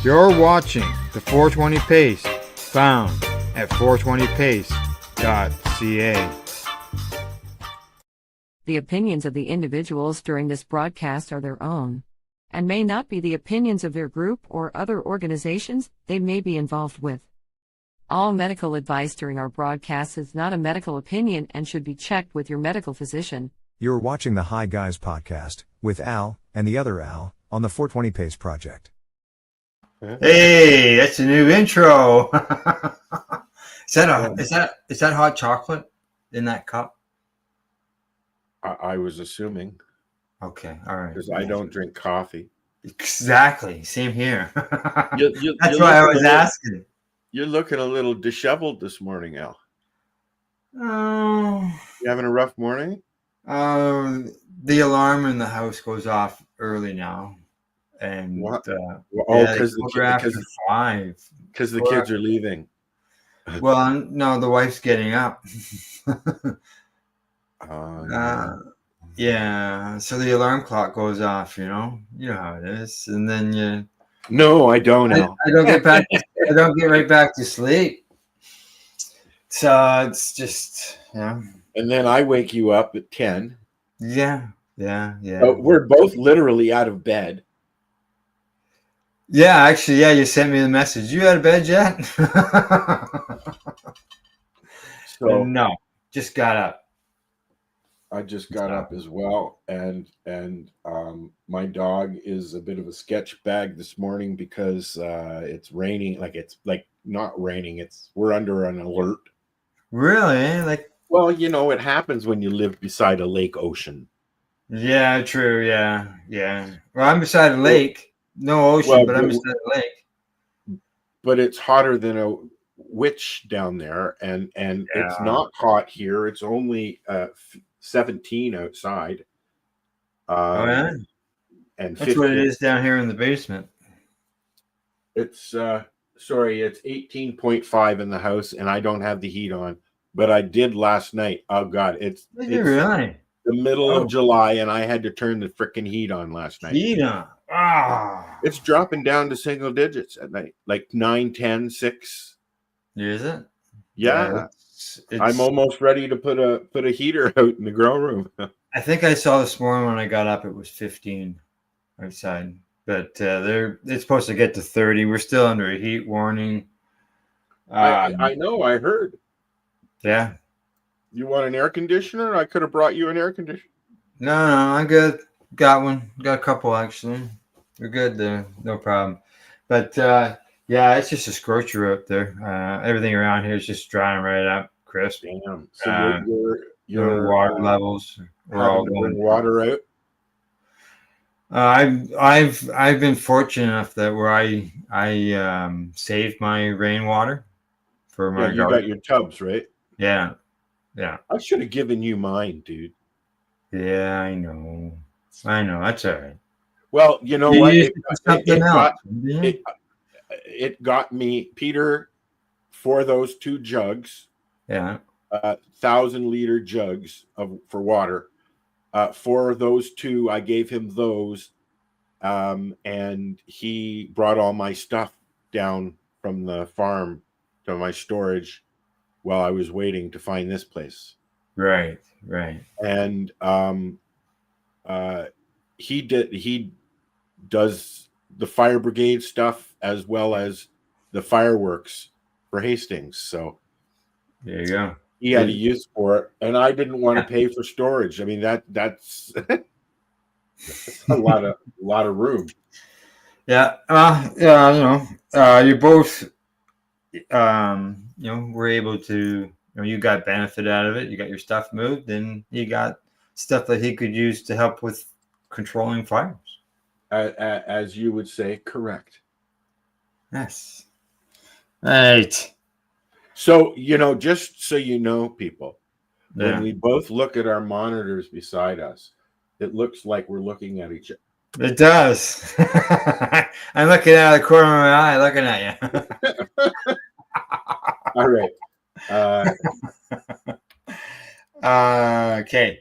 You're watching the 420 Pace, found at 420pace.ca. The opinions of the individuals during this broadcast are their own, and may not be the opinions of their group or other organizations they may be involved with. All medical advice during our broadcast is not a medical opinion and should be checked with your medical physician. You're watching the Hi Guys podcast with Al and the other Al on the 420 Pace Project. Hey, that's a new intro. Is that hot chocolate in that cup? I was assuming. Okay, all right. Because I don't drink coffee. Exactly. Same here. That's That's why I was asking. You're looking a little disheveled this morning, Al. Oh. You having a rough morning? The alarm in the house goes off early now. And What? because the 5. Because the kids are leaving. Well, no, the wife's getting up. Yeah. So the alarm clock goes off. You know how it is, and then you. No, I don't know. I don't get back. I don't get right back to sleep. So it's just And then I wake you up at 10. Yeah. We're both literally out of bed. Yeah, actually, you sent me the message. You out of bed yet? So no, just got up. I just got up as well, and my dog is a bit of a sketch bag this morning because it's raining. It's not raining. We're under an alert. Really? Well, it happens when you live beside a lake ocean. Yeah, true. Yeah. Well, I'm beside a lake. No ocean, but I'm beside a lake. But it's hotter than a witch down there, and it's not hot here. It's only 17 outside. And that's 50. what it is down here in the basement. It's 18.5 in the house, and I don't have the heat on, but I did last night. Oh God, it's really the middle of July, and I had to turn the freaking heat on last night. Heat on. It's dropping down to single digits at night, like 9, 10, 6. Is it? Yeah. I'm almost ready to put a heater out in the grow room. I think I saw this morning when I got up, it was 15 outside, but it's supposed to get to 30. We're still under a heat warning. I know. I heard. Yeah. You want an air conditioner? I could have brought you an air conditioner. No, I'm good. Got one. Got a couple actually. We're good there. No problem. But it's just a scorcher out there. Everything around here is just drying right up, crisp. Damn. So your water levels are all going water out. I've been fortunate enough that where I saved my rainwater for my you got your tubs, right? Yeah. I should have given you mine, dude. Yeah, I know. That's all right. Well, you know what? It got me, Peter, for those 2 jugs. Yeah. 1,000-liter jugs for water. For those 2, I gave him those, and he brought all my stuff down from the farm to my storage while I was waiting to find this place. Right. And he does the fire brigade stuff as well as the fireworks for Hastings. So there you go. He had a use for it, and I didn't want to pay for storage. I mean, that's a lot of room. Yeah. You both were able to, you got benefit out of it. You got your stuff moved, and you got stuff that he could use to help with controlling fires. As you would say, correct. Yes. Right. So, just so you know, people, when we both look at our monitors beside us, it looks like we're looking at each other. It does. I'm looking out of the corner of my eye, looking at you. All right. Okay.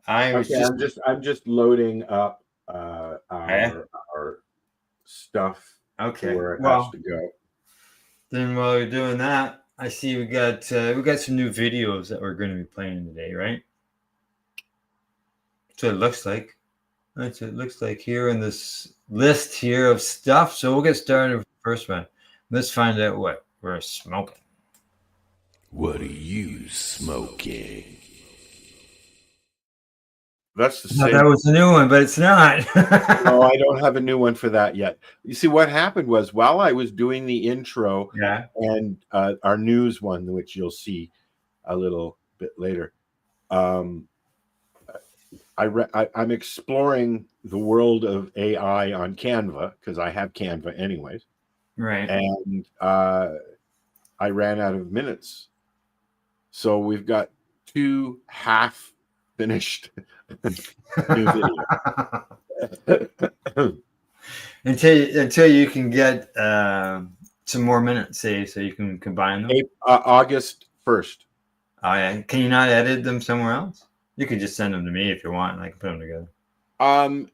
I'm just loading up our stuff Okay. where it has Well, to go. then while you're doing that, I see we got some new videos that we're going to be playing today, right? So it looks like. That's what it looks like here in this list here of stuff. So we'll get started with the first one. Let's find out what we're smoking. What are you smoking? That's the No, same. that was a new one, but it's not. No, I don't have a new one for that yet. You see, what happened was while I was doing the intro Yeah. and our news one, which you'll see a little bit later, I'm exploring the world of AI on Canva because I have Canva anyways, Right. and I ran out of minutes, so we've got 2 half finished new videos. until you can get some more minutes, say, so you can combine them. August 1st. Oh yeah. Can you not edit them somewhere else? You could just send them to me if you want, and I can put them together.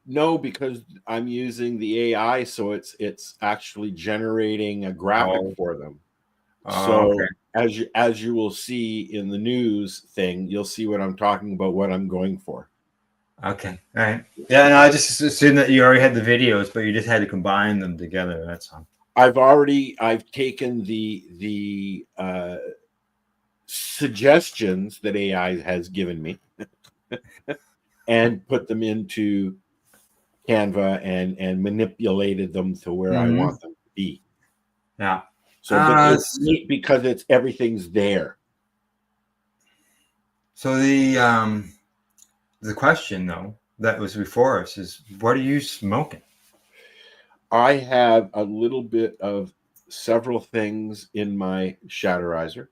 No, because I'm using the AI, so it's actually generating a graphic for them. So okay. as you will see in the news thing, you'll see what I'm talking about, what I'm going for. Okay. All right. Yeah, no, I just assumed that you already had the videos, but you just had to combine them together. That's all. I've taken the suggestions that AI has given me and put them into Canva and manipulated them to where I want them to be. Yeah. So but it's neat because everything's there. So the question though that was before us is, what are you smoking? I have a little bit of several things in my Shatterizer.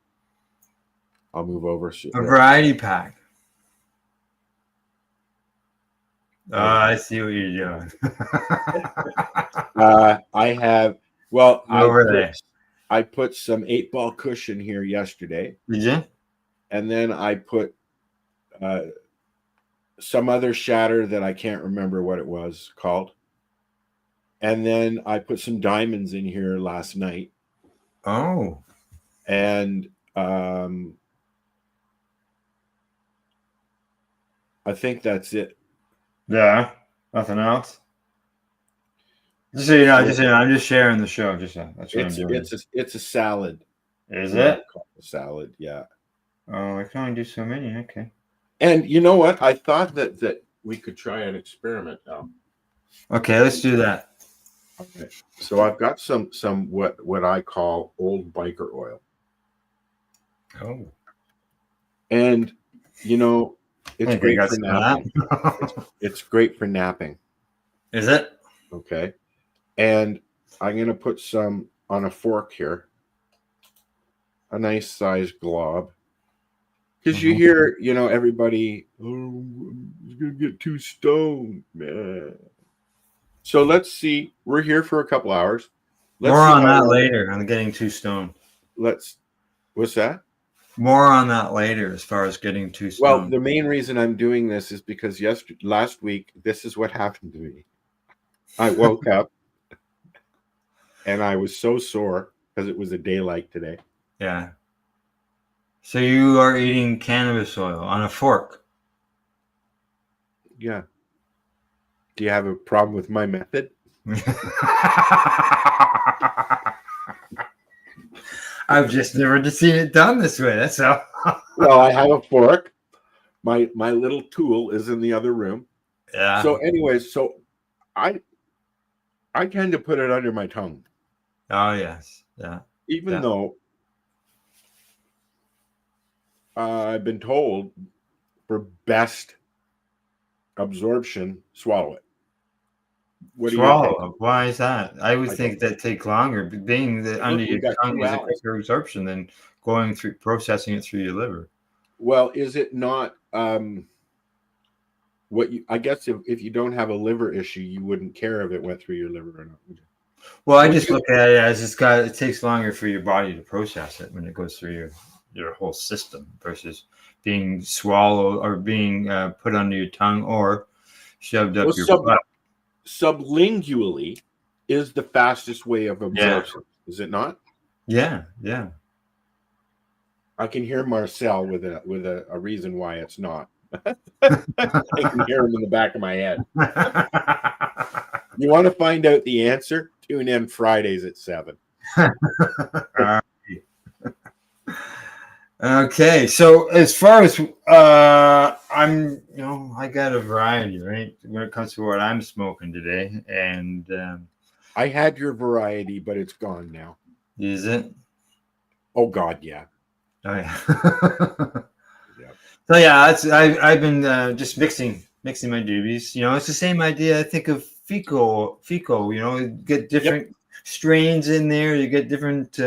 I'll move over. A variety pack. Oh, I see what you're doing. I have, well, Over I put some 8-ball cushion here yesterday. Did you? And then I put some other shatter that I can't remember what it was called. And then I put some diamonds in here last night. Oh. And I think that's it. Yeah. Nothing else. Just so you know, I'm just sharing the show. Just that's what I'm doing. It's a salad. Is it? A salad, yeah. Oh, I can only do so many. Okay. And you know what? I thought that we could try an experiment now. Okay, let's do that. Okay. So I've got some what I call old biker oil. Oh. And you know, it's great for napping. It's great for napping. Is it? Okay. And I'm going to put some on a fork here. A nice sized glob. Because you hear, everybody, oh, it's going to get too stoned, man. So let's see. We're here for a couple hours. More on that later. On getting too stoned. What's that? More on that later as far as getting too stoned. Well, the main reason I'm doing this is because last week, this is what happened to me. I woke up and I was so sore because it was a day like today. Yeah. So you are eating cannabis oil on a fork? Yeah. Do you have a problem with my method? I've just never seen it done this way. That's all. Well, I have a fork. My little tool is in the other room. Yeah. So, anyways, I tend to put it under my tongue. Oh yes. Yeah. Even though I've been told for best absorption, swallow it. What swallow? Do you think? Why is that? I would think that take longer. Being that under your tongue is a quicker absorption than going through processing it through your liver. Well, is it not? I guess if you don't have a liver issue, you wouldn't care if it went through your liver or not, would you? Well, I just look at it as it takes longer for your body to process it when it goes through your whole system versus being swallowed or being put under your tongue or shoved up your butt. Sublingually, is the fastest way of absorption, is it not? Yeah, yeah. I can hear Marcel with a reason why it's not. I can hear him in the back of my head. You want to find out the answer? Tune in Fridays at 7. Okay, so as far as I'm, I got a variety, right? When it comes to what I'm smoking today, and I had your variety, but it's gone now. is it? Oh God, yeah. Oh yeah. Yeah. So yeah, I've been just mixing my doobies. It's the same idea. I think of fecal. You get different strains in there. You get different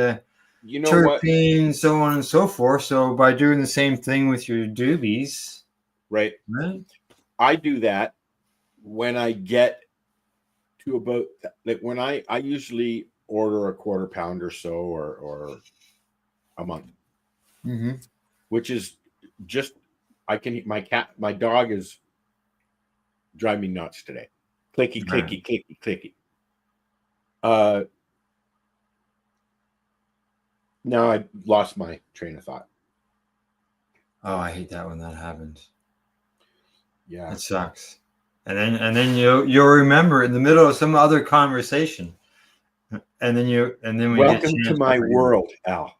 You know what? terpenes, so on and so forth. So by doing the same thing with your doobies, Right. right? I do that when I get to about like when I usually order a quarter pound or so or a month, Mm-hmm. which is just my dog is driving me nuts today. Clicky, clicky, clicky, clicky. Now I lost my train of thought. Oh, I hate that when that happens. Yeah. It sucks. And then you'll remember in the middle of some other conversation. And then when you get a Welcome to chance, my forget it. world, Al.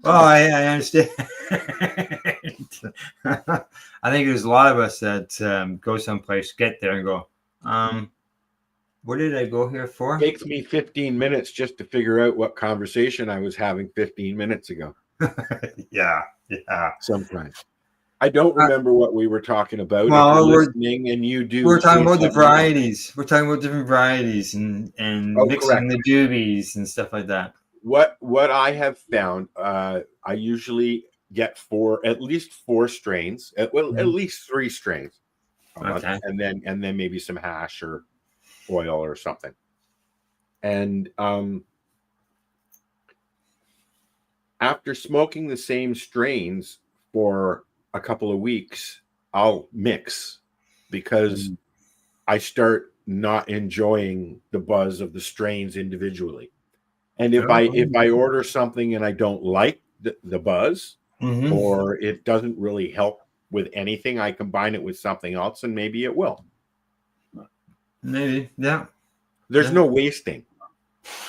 Well, I understand. I think there's a lot of us that go someplace, get there, and go, what did I go here for? It takes me 15 minutes just to figure out what conversation I was having 15 minutes ago. Yeah. Sometimes. I don't remember what we were talking about. Well, if you're listening and you do, we're talking about the please let me know. varieties. We're talking about different varieties and mixing correct. the doobies and stuff like that. What I have found, I usually get at least four strains, at least 3 strains a month, Okay. and then maybe some hash or oil or something. And after smoking the same strains for a couple of weeks, I'll mix because I start not enjoying the buzz of the strains individually. And if I order something and I don't like the buzz, or it doesn't really help with anything, I combine it with something else and maybe it will. Maybe, yeah. There's no wasting.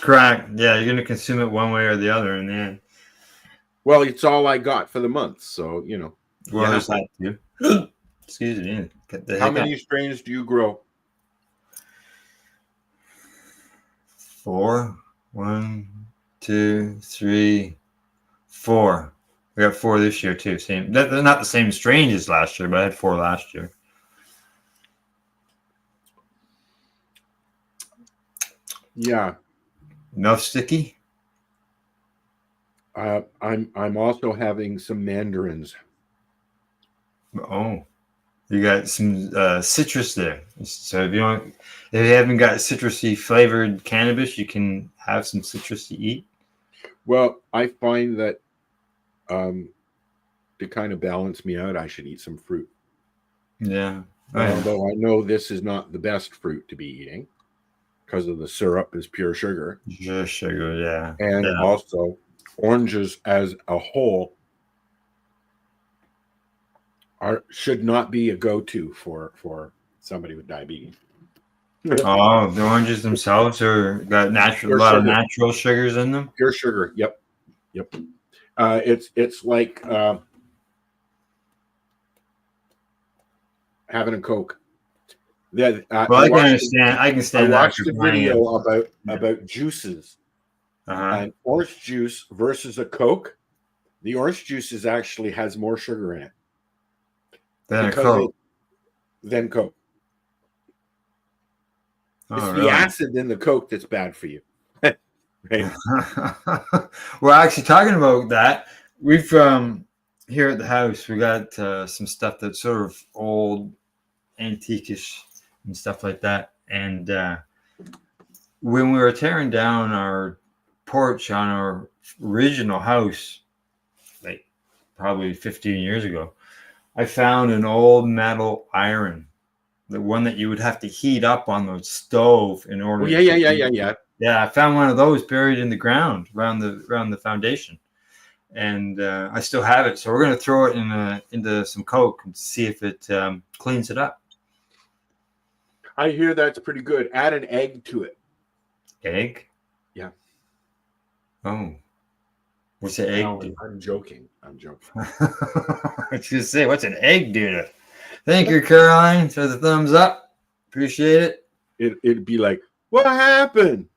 Correct. Yeah, you're going to consume it one way or the other in the end. Well, it's all I got for the month, so Well, there's that too. Excuse me. How many strains do you grow? 4. 1, 2, 3, 4. We got 4 this year too. Same. They're not the same strains as last year, but I had 4 last year. Yeah. Enough sticky? I'm also having some mandarins. Oh, you got some citrus there. So if you haven't got citrusy flavored cannabis, you can have some citrus to eat. Well, I find that to kind of balance me out, I should eat some fruit. Yeah. Although I know this is not the best fruit to be eating because of the syrup is pure sugar. Pure sugar, yeah. And also oranges as a whole should not be a go-to for somebody with diabetes. Oh, the oranges themselves got a lot of natural sugars in them. Pure sugar. Yep. It's like having a Coke. I can understand. I can stand that. I watched a video about juices. And orange juice versus a Coke. The orange juice actually has more sugar in it than Coke. Oh, it's the acid in the Coke that's bad for you. Right. We're actually talking about that. We've here at the house, we got some stuff that's sort of old, antiquish and stuff like that. And when we were tearing down our porch on our original house, like probably 15 years ago, I found an old metal iron the one that you would have to heat up on the stove in order. Oh, yeah. Yeah, I found one of those buried in the ground around the foundation, and I still have it. So we're gonna throw it into some Coke and see if it cleans it up. I hear that's pretty good. Add an egg to it. Egg? Yeah. Oh, what's an egg No, do? I'm joking. I was gonna say, what's an egg do to? Thank you, Caroline, for the thumbs up. Appreciate it. It'd be like, what happened?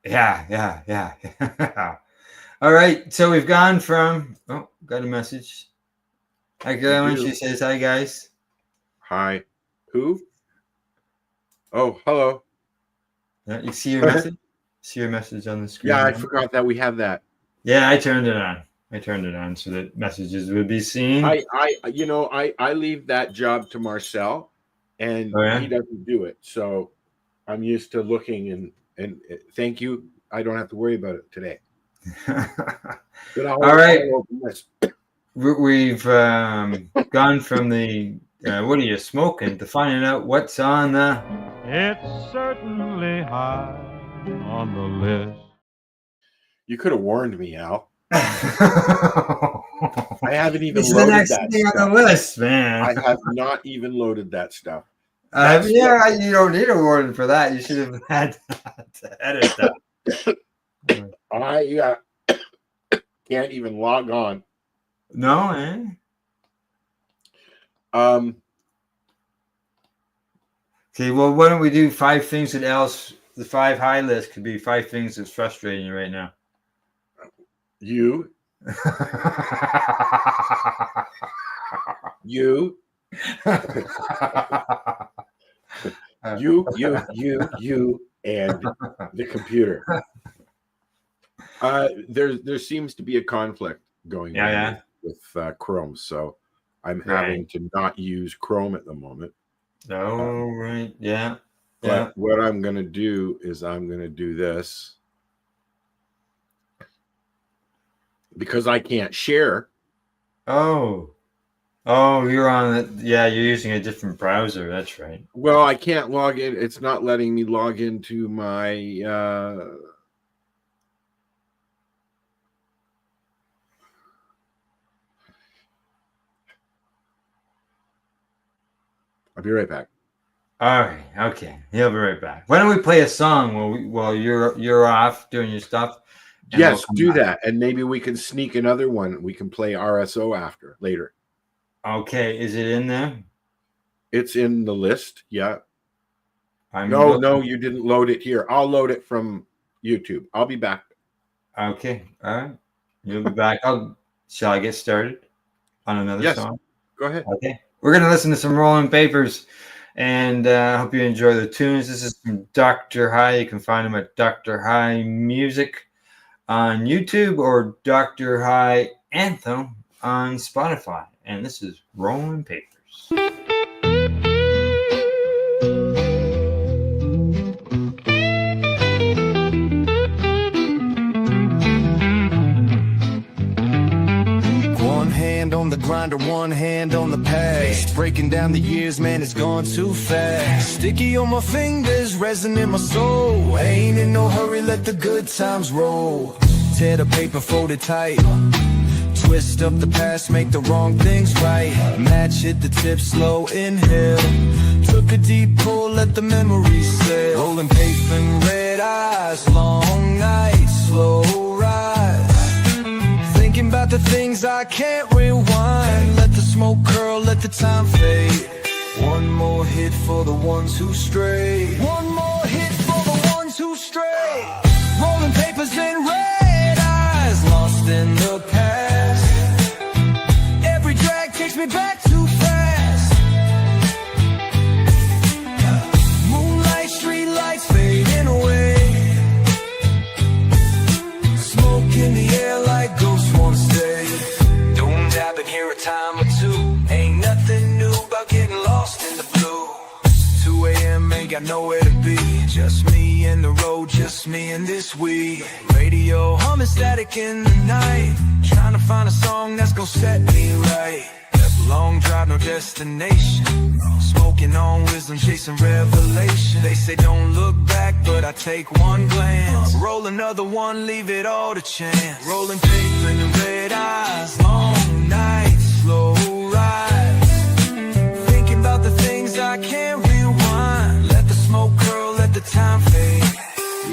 Yeah. All right, so we've gone from. Oh, got a message. Hi, Caroline. She says, "Hi, guys." Hi. Who? Oh, hello. You see your message? See your message on the screen. Yeah, I now? forgot that we have that. Yeah, I turned it on so that messages would be seen. I leave that job to Marcel, and he doesn't do it. So I'm used to looking and thank you. I don't have to worry about it today. All right. We've gone from the what are you smoking to finding out what's on the. It's certainly high on the list. You could have warned me, Al. I haven't even It's loaded the next that thing stuff. on the list, man. I have not even loaded that stuff. You don't need a warning for that. You should have had to edit that. I can't even log on. No, eh? Okay, well, why don't we do 5 things that else? The 5 high list could be 5 things that's frustrating you right now. You. You, and the computer. There seems to be a conflict going on with Chrome, so I'm having to not use Chrome at the moment. Oh, right, yeah. But what I'm going to do is I'm going to do this because I can't share. Oh, you're on it. Yeah, you're using a different browser. That's right. Well, I can't log in. It's not letting me log into my I'll be right back. All right. Okay. He'll be right back. Why don't we play a song while you're off doing your stuff? Yes, do that, and maybe we can sneak another one. We can play RSO later. Okay. Is it in there? It's in the list. Yeah. No, you didn't load it here. I'll load it from YouTube. I'll be back. Okay. All right. You'll be back. Shall I get started on another song? Go ahead. Okay. We're going to listen to some Rolling Papers, and I hope you enjoy the tunes. This is from Dr. High. You can find him at Dr. High Music on YouTube or Dr. High Anthem on Spotify. And this is Rolling Papers. On the grinder, one hand on the past. Breaking down the years, man, it's gone too fast. Sticky on my fingers, resin in my soul. Ain't in no hurry, let the good times roll. Tear the paper, fold it tight. Twist up the past, make the wrong things right. Match hit the tip, slow inhale. Took a deep pull, let the memories sail. Rolling paper and red eyes, long nights, slow rise. Thinking about the things I can't rewind. Let the smoke curl, let the time fade. One more hit for the ones who stray. One more hit for the ones who stray. Rolling papers and red eyes, lost in the past. Every drag takes me back too fast. Moonlight, street lights fading away. Smoke in the air like ghosts wanna stay. Doomed, I've been here a time or two. Ain't nothing new about getting lost in the blue. 2 a.m. ain't got nowhere to be. Just me and the road, just me and this weed. Radio humming static in the night. Trying to find a song that's gonna set me right. Long drive, no destination. Smoking on wisdom, chasing revelation. They say don't look back, but I take one glance. Roll another one, leave it all to chance. Rolling paper in the red eyes. Long nights, slow rides. Thinking about the things I can't rewind. Let the smoke curl, let the time fade.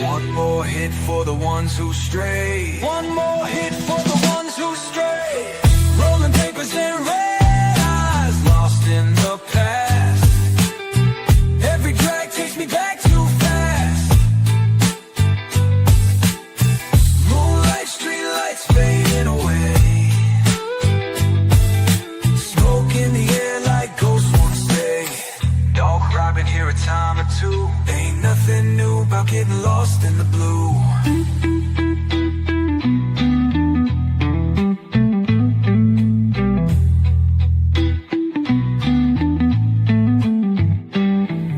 One more hit for the ones who stray. One more hit for the ones who stray. Rolling papers and red eyes, lost in the past. Every drag takes me back too fast. Moonlight, street lights fading away. Smoke in the air like ghosts wanna stay. Dog cry, been here a time or two. Ain't nothing new about getting lost in the blue.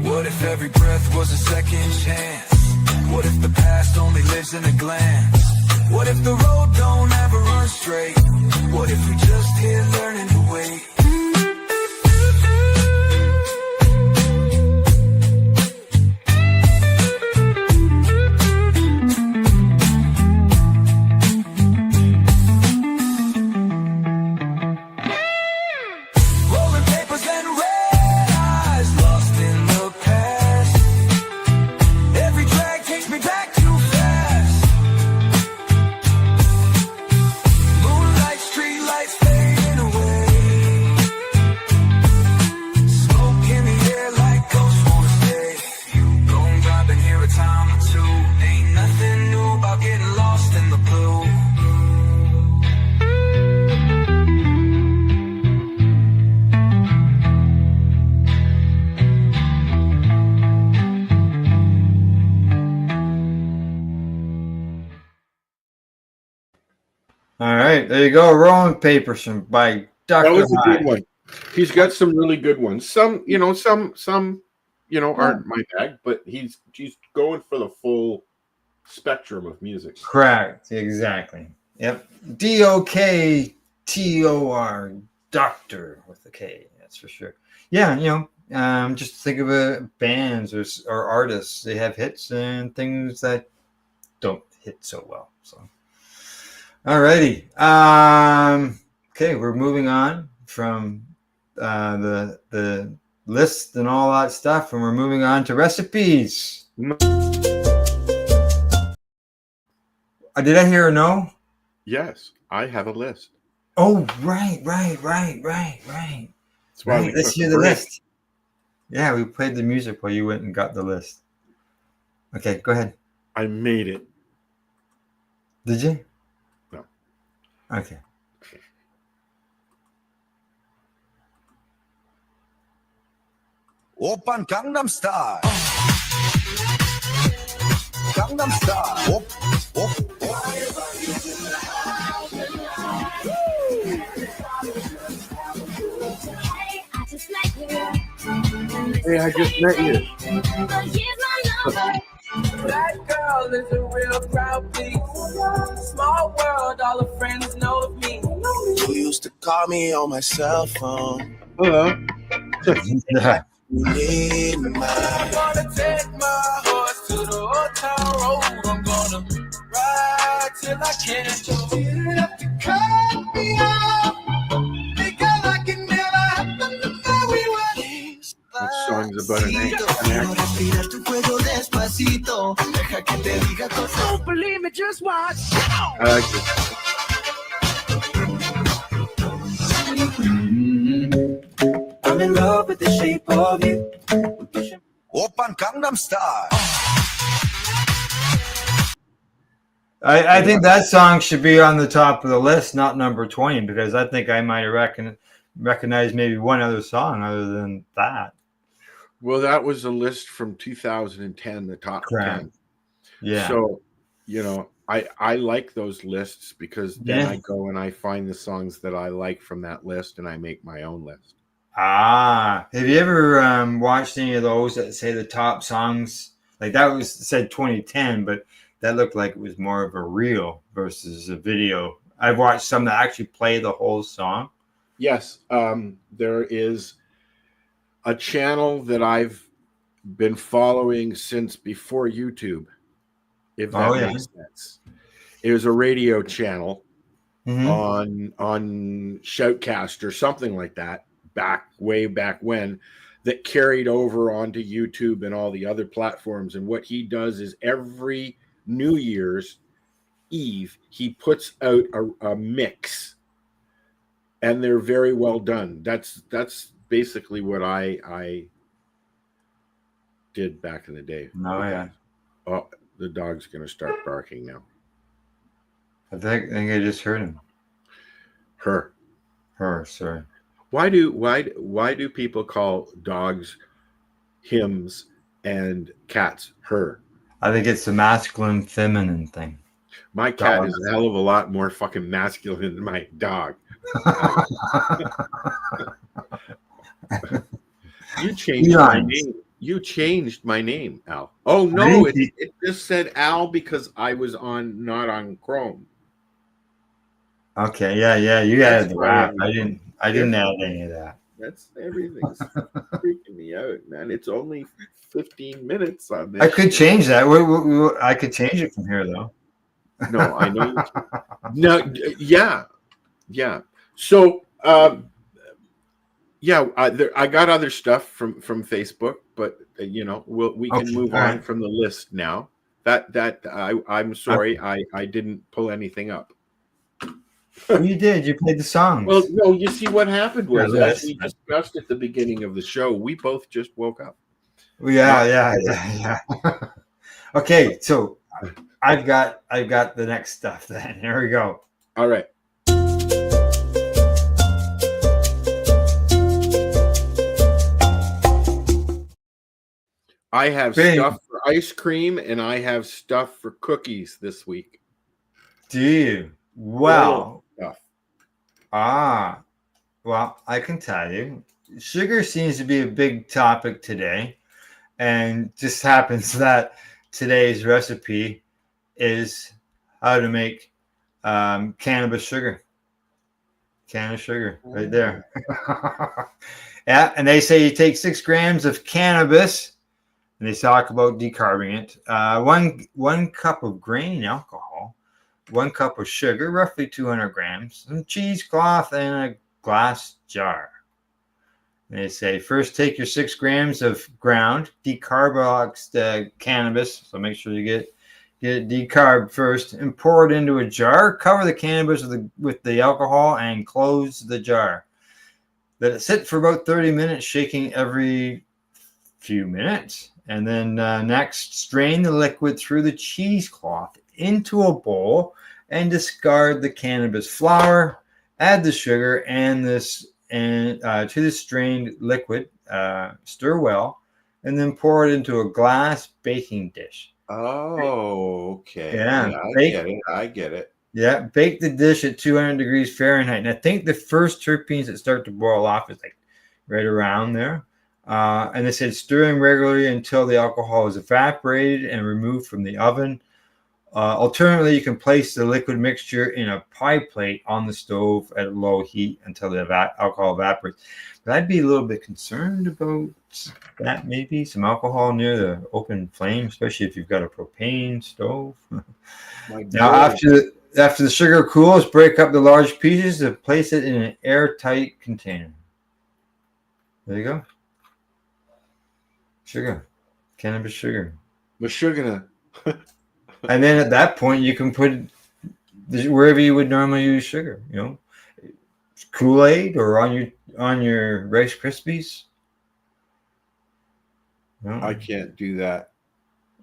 What if every breath was a second chance? What if the past only lives in a glance? What if the road don't ever run straight? What if we just here learning to wait? Rolling papers and red eyes, lost in the past. Every drag takes me back too fast. Moonlight, street lights fading away. Smoke in the air like ghosts wanna stay. Long drive, been here a time or two. Ain't nothing new about getting lost in the blue. All right, there you go. Rolling Papers by Dr. That was a Hyde. good one. He's got some really good ones. Some aren't my bag, but he's going for the full spectrum of music. Correct. Exactly. Yep. DOKTOR. Doctor with a K. That's for sure. Yeah, just think of bands or artists. They have hits and things that don't hit so well. So, alrighty. Okay, we're moving on from the list and all that stuff, and we're moving on to recipes. Did I hear a no? Yes, I have a list. Oh, right. That's why Right, we let's took hear a the break. list. Yeah, we played the music while you went and got the list. Okay, go ahead. I made it. Did you? No. Okay. Open Gangnam Style. Gangnam Style. Op. Hey, I just met you. That girl is a real crowd, please. Small world, all her friends know of me. You used to call me on my cell phone. Hello. Yeah. You need I'm my gonna take my horse to the old town road. I'm gonna ride till I can't. You have to cut me off because I can never happen the way we were. That song's about an act. Don't believe me, just watch. I like this. I'm in love with the shape of you. Open Gangnam Style. I think that song should be on the top of the list, not number 20, because I think I might have recognized maybe one other song other than that. Well, that was a list from 2010, the top Correct. 10. Yeah. So, I like those lists because then Yeah. I go and I find the songs that I like from that list and I make my own list. Have you ever watched any of those that say the top songs? Like that was said 2010, but that looked like it was more of a reel versus a video. I've watched some that actually play the whole song. Yes, there is a channel that I've been following since before YouTube, if Oh that yeah. makes sense. It was a radio channel Hmm. on Shoutcast or something like that, way back when, that carried over onto YouTube and all the other platforms. And what he does is every New Year's Eve, he puts out a mix, and they're very well done. That's basically what I did back in the day. Oh yeah. Oh, the dog's gonna start barking now. I think I just heard him. Her. Sorry. Why do people call dogs hims and cats her? I think it's a masculine, feminine thing. My cat Dogs. is a hell of a lot more fucking masculine than my dog. You changed my Felines. name. You changed my name, Al. Oh no, it just said Al because I was not on Chrome. Okay, yeah. You That's added the why rap. I'm I didn't add different. any of that. That's everything's freaking me out, man. It's only 15 minutes on this. I could shit. change that. I could change it from here though. No, I know you can. No, yeah. So, yeah, I got other stuff from Facebook, but we can Okay, move all on right. from the list now. I'm sorry, I didn't pull anything up. Well, you did. You played the songs. Well, no, you see what happened was, Yeah, as we discussed at the beginning of the show, we both just woke up. Yeah. Okay, so I've got the next stuff then. Here we go. All right. I have stuff for ice cream and I have stuff for cookies this week. Do you? Well, Stuff. well, I can tell you, sugar seems to be a big topic today, and just happens that today's recipe is how to make cannabis sugar. Can of sugar, right there. Yeah, and they say you take 6 grams of cannabis, and they talk about decarbing it. One cup of grain alcohol, 1 cup of sugar, roughly 200 grams, some cheesecloth, and a glass jar. And they say first take your 6 grams of ground decarboxed cannabis. So make sure you get it decarb first, and pour it into a jar. Cover the cannabis with the alcohol and close the jar. Let it sit for about 30 minutes, shaking every few minutes. And then next, strain the liquid through the cheesecloth into a bowl and discard the cannabis flower. Add the sugar to the strained liquid. Stir well, and then pour it into a glass baking dish. Oh, okay. Yeah, I get it. Yeah, bake the dish at 200 degrees Fahrenheit. And I think the first terpenes that start to boil off is like right around there. And they said stirring regularly until the alcohol is evaporated and removed from the oven. Alternatively, you can place the liquid mixture in a pie plate on the stove at low heat until the alcohol evaporates. But I'd be a little bit concerned about that, maybe some alcohol near the open flame, especially if you've got a propane stove. Now, after the sugar cools, break up the large pieces and place it in an airtight container. There you go. Sugar. Cannabis sugar. Mashugana. And then at that point, you can put it wherever you would normally use sugar. Kool-Aid or on your Rice Krispies. I can't do that.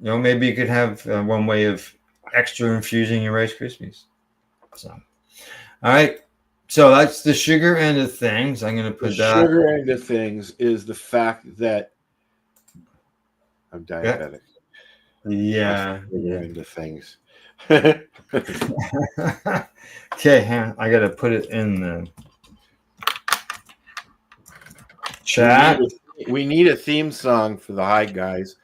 Maybe you could have one way of extra infusing your Rice Krispies. So, all right. So that's the sugar end of things. I'm going to put the sugar end of things is the fact that I'm diabetic. Yeah. Sugar end of things. Okay, I got to put it in the chat. We need a theme song for the High Guys.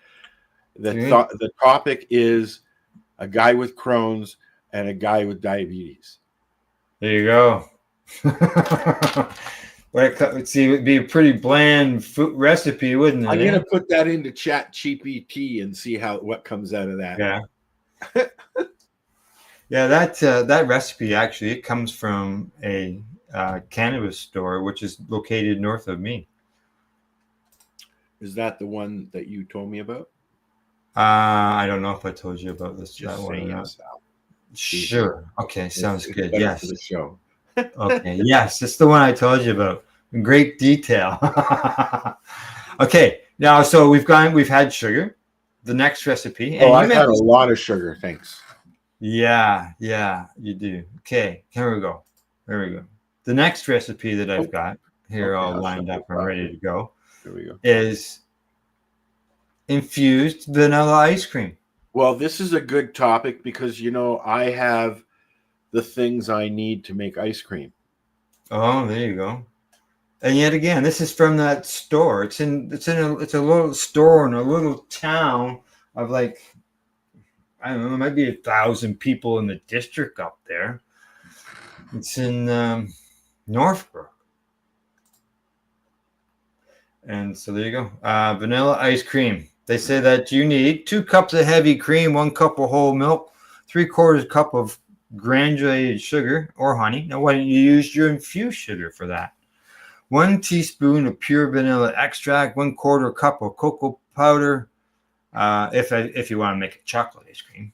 The topic is a guy with Crohn's and a guy with diabetes. There you go. Let's see, it would be a pretty bland food recipe, wouldn't it? I'm eh? gonna put that into Chat GPT and see what comes out of that. Yeah. Yeah, that recipe actually it comes from a cannabis store, which is located north of me. Is that the one that you told me about? I don't know if I told you about this Just that one say or not. yes, Al. Sure. Okay, sounds It's good. better Yes. for the show. Okay. Yes, it's the one I told you about in great detail. Okay. Now, so we've had sugar. The next recipe, and Oh, you I've had a mentioned, lot of sugar. Thanks. yeah, you do. Okay, here we go. There we go. The next recipe that I've got here Okay, all I'll lined shut up this and off. ready to go There we go. is infused vanilla ice cream. Well, this is a good topic because I have the things I need to make ice cream. Oh, there you go. And yet again, this is from that store. It's a little store in a little town of like, I don't know, there might be 1,000 people in the district up there. It's in Northbrook. And so there you go. Vanilla ice cream. They say that you need 2 cups of heavy cream, 1 cup of whole milk, 3/4 cup of granulated sugar or honey. Now, why don't you use your infused sugar for that? 1 teaspoon of pure vanilla extract, 1/4 cup of cocoa powder, if you want to make a chocolate ice cream,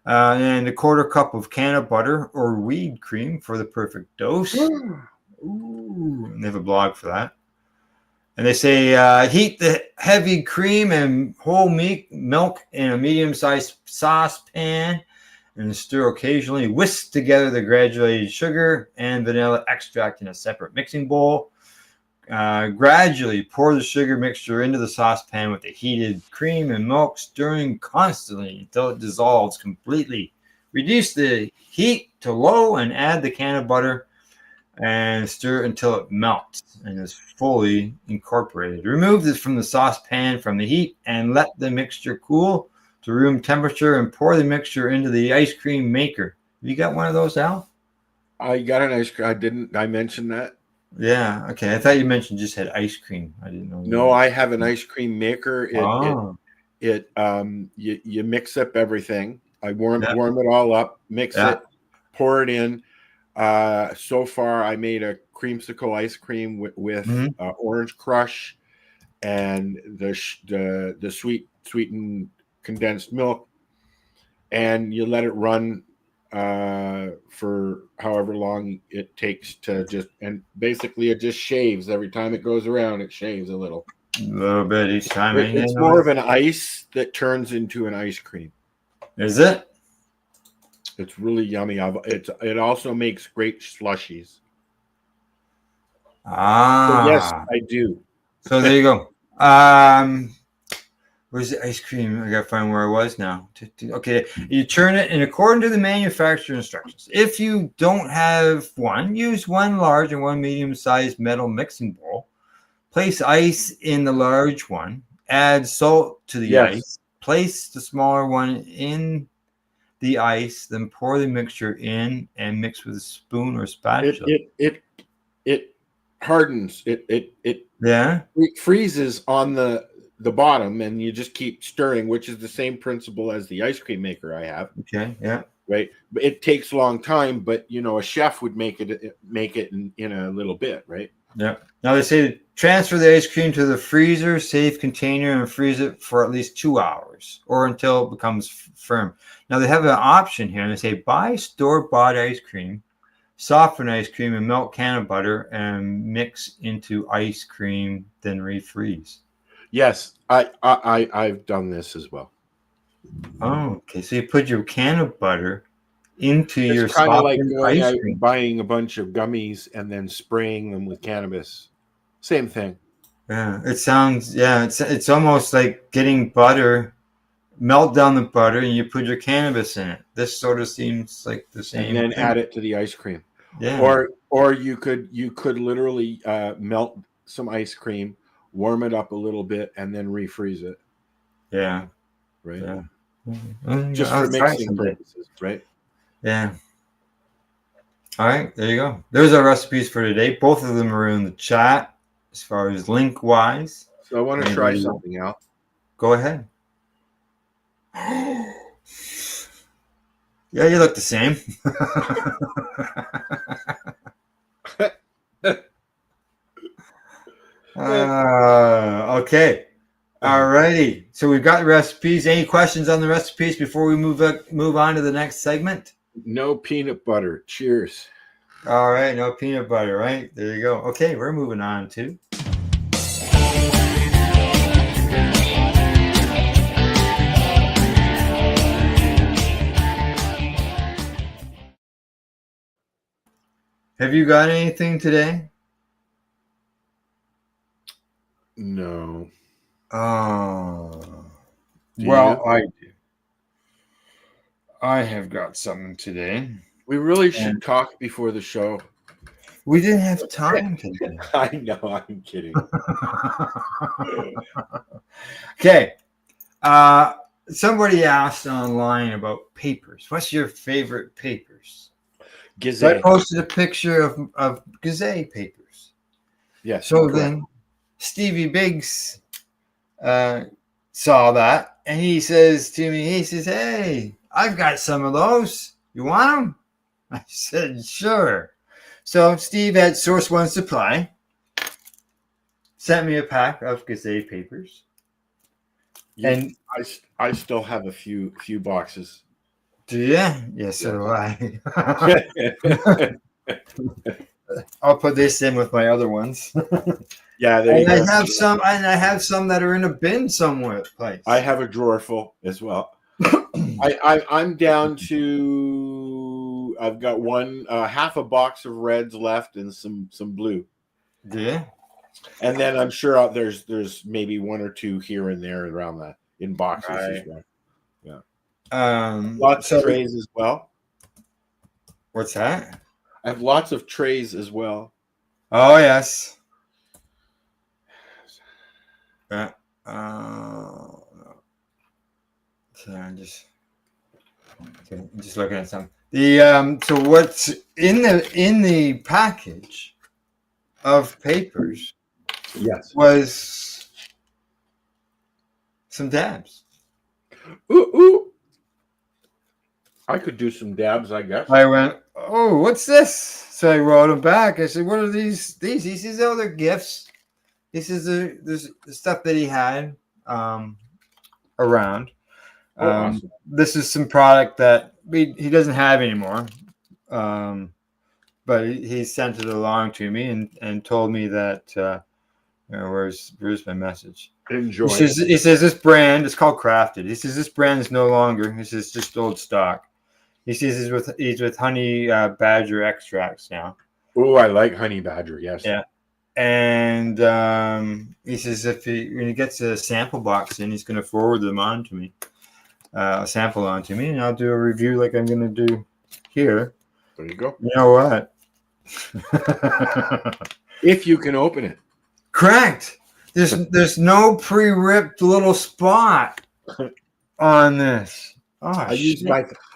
and 1/4 cup of can of butter or wheat cream for the perfect dose. Ooh, and they have a blog for that. And they say heat the heavy cream and whole milk in a medium-sized saucepan and stir occasionally. Whisk together the granulated sugar and vanilla extract in a separate mixing bowl. Gradually pour the sugar mixture into the saucepan with the heated cream and milk, stirring constantly until it dissolves completely. Reduce the heat to low and add the can of butter and stir until it melts and is fully incorporated. Remove this from the saucepan from the heat and let the mixture cool to room temperature and pour the mixture into the ice cream maker. You got one of those, Al? I got an ice cream. I mention that? Yeah. Okay. I thought you mentioned just had ice cream. I didn't know. No, I have an ice cream maker. Oh. You mix up everything. I warm Yeah. it all up, mix Yeah. it, pour it in. So far, I made a creamsicle ice cream with Mhm. orange crush and the sweetened condensed milk, and you let it run for however long it takes to and basically it just shaves every time it goes around. It shaves a little. A little bit each time. It's more of an ice that turns into an ice cream. Is it? It's really yummy. It also makes great slushies. So yes, I do. So there you go. Where's the ice cream? I gotta find where I was now. Okay, you turn it in according to the manufacturer instructions. If you don't have one, use 1 large and 1 medium-sized metal mixing bowl. Place ice in the large one. Add salt to the ice. Place the smaller one in the ice. Then pour the mixture in and mix with a spoon or spatula. It hardens. It Yeah. freezes on the bottom, and you just keep stirring, which is the same principle as the ice cream maker I have. Okay. Yeah. Right. But it takes a long time, but a chef would make it in a little bit, right? Yeah. Now they say transfer the ice cream to the freezer, safe container, and freeze it for at least 2 hours or until it becomes firm. Now they have an option here, and they say buy store-bought ice cream, soften ice cream, and melt can of butter, and mix into ice cream, then refreeze. Yes, I've done this as well. Oh, okay. So you put your can of butter into your It's kind of like softened going ice out cream. and buying a bunch of gummies and then spraying them with cannabis. Same thing. Yeah, it sounds. Yeah, it's almost like getting butter. Melt down the butter and you put your cannabis in it. This sort of seems like the same. And then thing. add it to the ice cream. Yeah. Or you could literally melt some ice cream, warm it up a little bit, and then refreeze it. Yeah. Right. Yeah. Just I'll for try mixing someday. purposes, right? Yeah. All right, there you go. There's our recipes for today. Both of them are in the chat as far as link wise. So I want to try something out. Go ahead. Yeah, you look the same. Okay. All righty. So we've got the recipes. Any questions on the recipes before we move on to the next segment? No peanut butter. Cheers. All right. No peanut butter, right? There you go. Okay, we're moving on to. Have you got anything today? No. Oh. Do Well, you? I do. I have got something today. We really should talk before the show. We didn't have time today. I know, I'm kidding. Okay. Somebody asked online about papers. What's your favorite papers? So I posted a picture of Gazette papers. Yes. So then Stevie Biggs saw that and he says to me, he says, "Hey, I've got some of those. You want them?" I said, "Sure." So Steve had Source One Supply, sent me a pack of Gazette papers. And I still have a few boxes. Do you? Yes, so do I. I'll put this in with my other ones. Yeah, there you go. I have some that are in a bin somewhere place. I have a drawer full as well. I'm down to I've got one half a box of reds left and some blue. Yeah. And then I'm sure there's maybe one or two here and there around that in boxes as well. Yeah. Lots of trays as well. What's that? I have lots of trays as well. Oh yes. Yeah. So I'm just looking at some. The so what's in the package of papers? Yes. Was some dabs. Ooh. I could do some dabs, I guess. I went, "Oh, what's this?" So I wrote him back. I said, "What are these?" He says, "Oh, they're gifts." This is the stuff that he had around. Awesome. This is some product that he doesn't have anymore. But he sent it along to me and told me that where's my message? Enjoy. He says this brand is called Crafted. He says this brand is no longer. This is just old stock. He says he's with honey badger extracts now. Oh, I like honey badger. Yes. Yeah. And he says when he gets a sample box in, he's going to forward them on to me, a sample on to me, and I'll do a review like I'm going to do here. There you go. You know what? If you can open it. Correct. There's no pre-ripped little spot on this. Oh,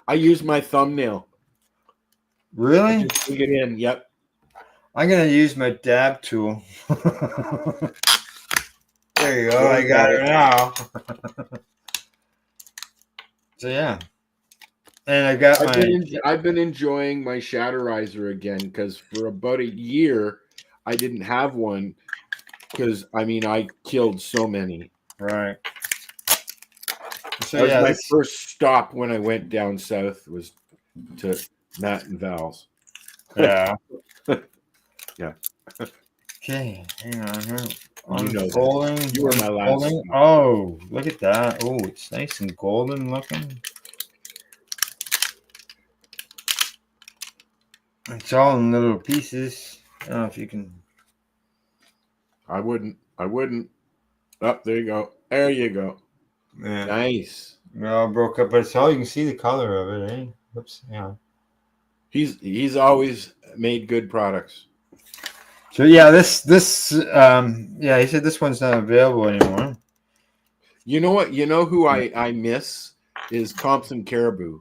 I use my thumbnail. Really? Just dig it in. Yep. I'm gonna use my dab tool. There you go. I got it now. So yeah. And I've been enjoying my Shatterizer again because for about a year I didn't have one because I killed so many. Right. So that was my first stop when I went down south was to Matt and Val's. Yeah. Yeah. Okay, hang on here. You were my last. Oh, look at that. Oh, it's nice and golden looking. It's all in little pieces. I don't know if you can. I wouldn't. Oh, there you go. There you go. Yeah. Nice. It all broke up, but it's all you can see the color of it, eh? Oops. Yeah. He's always made good products. So yeah, this he said this one's not available anymore. You know what? You know who I miss is Thompson Caribou.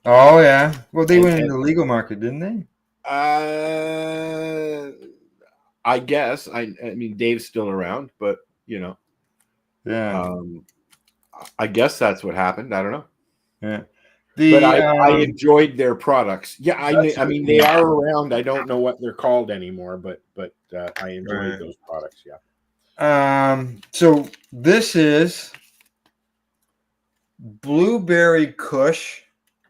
Oh yeah. Well, they went into the legal market, didn't they? I guess. I mean, Dave's still around, but Yeah. I guess that's what happened. I don't know. Yeah. But The I enjoyed their products. Yeah, I that's mean good. they are around. I don't know what they're called anymore, but I enjoyed Right. those products. Yeah. So this is blueberry Kush,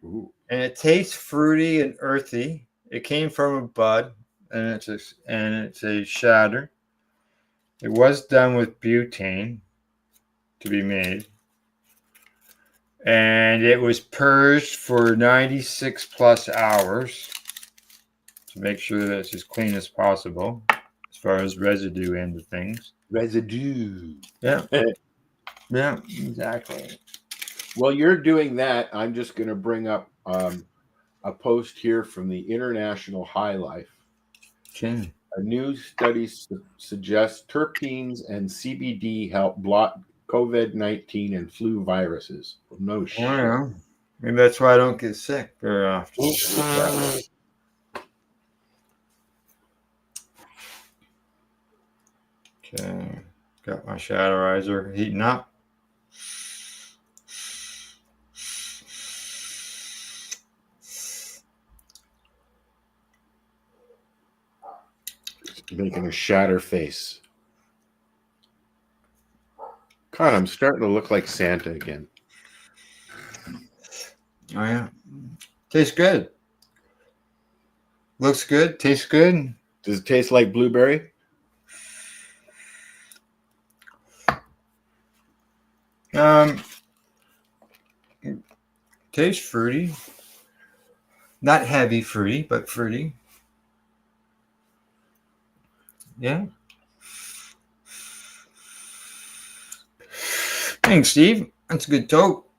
Ooh. and it tastes fruity and earthy. It came from a bud, and it's a shatter. It was done with butane to be made, and it was purged for 96 plus hours to make sure that it's as clean as possible as far as residue end of things. Residue. Yeah. Yeah, exactly. Well, you're doing that. I'm just going to bring up a post here from the International High Life. Okay. A new study suggests terpenes and CBD help block COVID-19 and flu viruses. No shit. Yeah. Maybe that's why I don't get sick very often. Okay. Got my shadowrizer heating up. Making a shatter face. God, I'm starting to look like Santa again. Oh yeah. Tastes good. Looks good. Tastes good. Does it taste like blueberry? Tastes fruity. Not heavy fruity, but fruity. Yeah. Thanks, Steve. That's a good tote.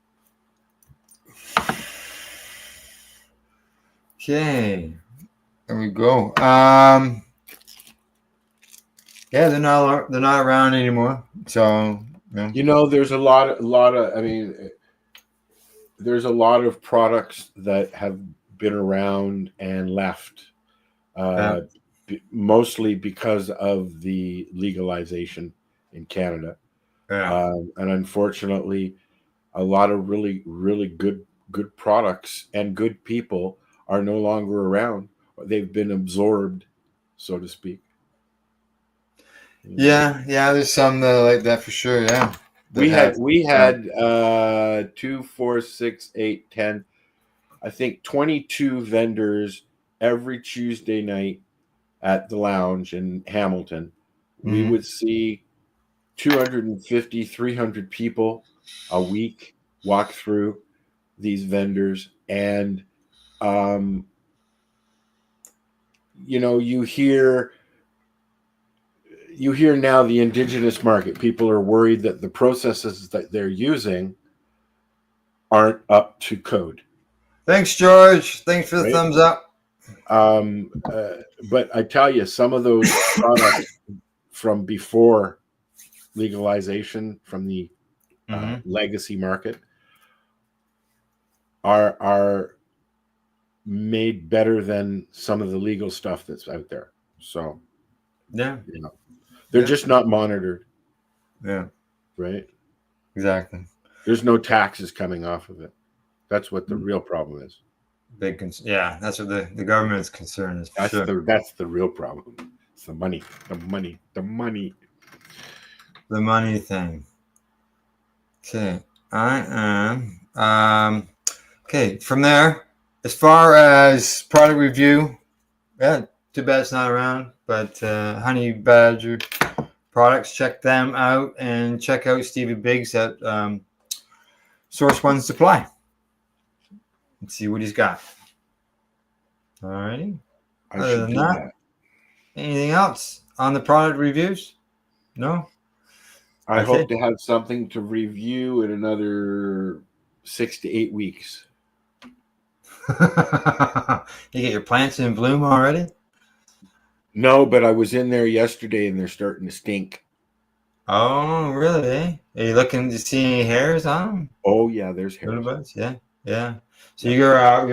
Okay. There we go. Yeah, they're not around anymore. So There's a lot of. I mean, there's a lot of products that have been around and left, mostly because of the legalization in Canada. yeah. And unfortunately, a lot of really, really good products and good people are no longer around. They've been absorbed, so to speak. Yeah, there's some that are like that for sure, yeah. We had 2, 4, 6, 8, 10, I think 22 vendors every Tuesday night at the lounge in Hamilton. We would see 250, 300 people a week walk through these vendors, and you hear now the indigenous market. People are worried that the processes that they're using aren't up to code. Thanks, George. Thanks for the Right? thumbs up. But I tell you, some of those products from before legalization, from the legacy market, are made better than some of the legal stuff that's out there. So Yeah. They're just not monitored. Yeah. Right? Exactly. There's no taxes coming off of it. That's what the real problem is. Yeah, that's what the government's concern is. That's the real problem. It's the money. The money thing. Okay. I am okay, from there, as far as product review, yeah, too bad it's not around, but Honey Badger products, check them out, and check out Stevie Biggs at Source One Supply and see what he's got. All righty. Other than that, anything else on the product reviews? No? I hope to have something to review in another 6 to 8 weeks. You get your plants in bloom already? No, but I was in there yesterday and they're starting to stink. Oh, really? Are you looking to see any hairs on them? Oh, yeah, there's hairs. Yeah. So you go out,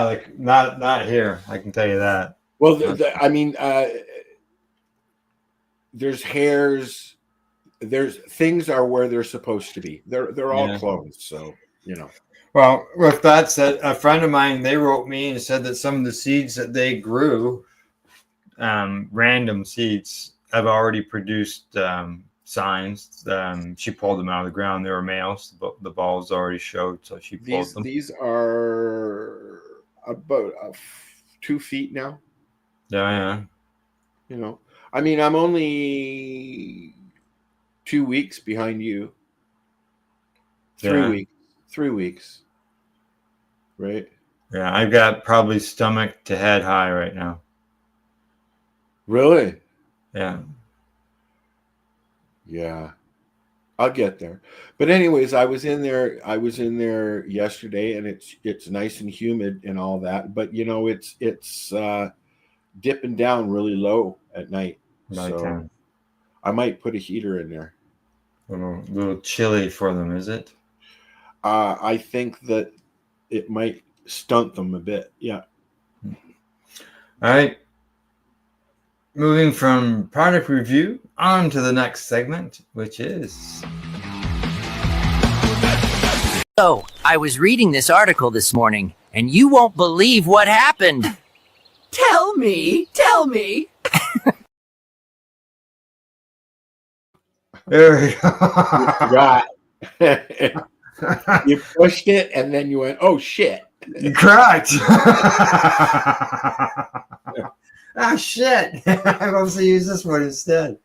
like not here, I can tell you that. Well, I mean, there's hairs. There's things are where they're supposed to be. They're all Yeah. closed, so you know. Well, with that said, a friend of mine, they wrote me and said that some of the seeds that they grew, random seeds, have already produced signs. She pulled them out of the ground. They were males. The balls already showed, so she pulled them. These are about 2 feet now. Yeah. You know, I mean, I'm only 2 weeks behind you. 3 weeks. 3 weeks. Right? Yeah, I've got probably stomach to head high right now. Really? Yeah. Yeah. I'll get there. But anyways, I was in there yesterday, and it's nice and humid and all that. But you know, it's dipping down really low at night. So I might put a heater in there. A little chilly for them, is it? I think that it might stunt them a bit. Yeah. All right. Moving from product review on to the next segment, which is... So, I was reading this article this morning, and you won't believe what happened. Tell me. There we go. You pushed it, and then you went, "Oh shit!" Correct. Ah, shit. I've obviously used this one instead,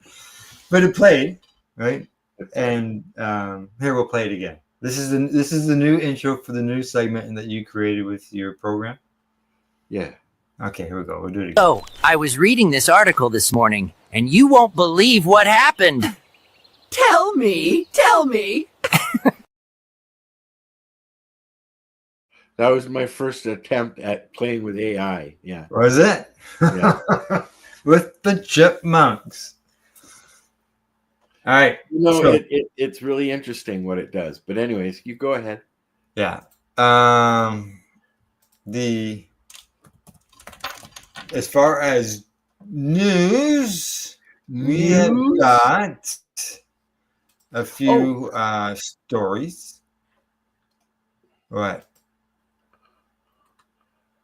but it played, right? And here, we'll play it again. This is the new intro for the new segment that you created with your program. Yeah. Okay, here we go. We'll do it again. So, I was reading this article this morning, and you won't believe what happened. Tell me. That was my first attempt at playing with AI. Yeah. Was it? Yeah. With the chipmunks. All right. You know, so, it's really interesting what it does. But anyways, you go ahead. Yeah. As far as news, we have got a few stories. What?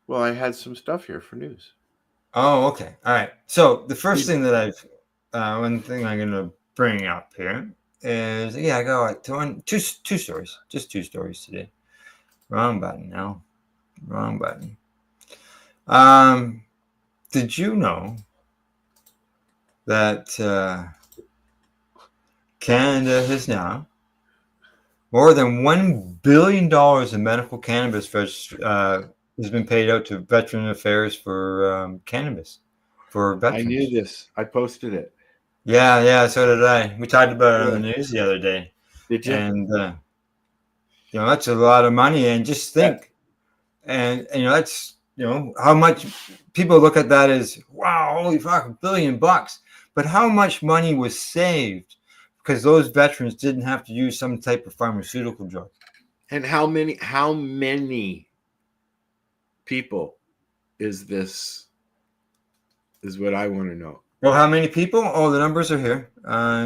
Well, I had some stuff here for news. Oh, okay. All right. So the first thing that one thing I'm going to bring up here is, I got two stories. Just 2 stories today. Wrong button now. Wrong button. Did you know that Canada has now more than $1 billion in medical cannabis has been paid out to Veteran Affairs for cannabis for veterans? I knew this. I posted it. Yeah, so did I. We talked about it on the news the other day. Did you? And that's a lot of money. And just think, and that's how much people look at that as, wow, holy fuck, $1 billion. But how much money was saved because those veterans didn't have to use some type of pharmaceutical drug? And how many people is what I want to know. Well, how many people? Oh, the numbers are here.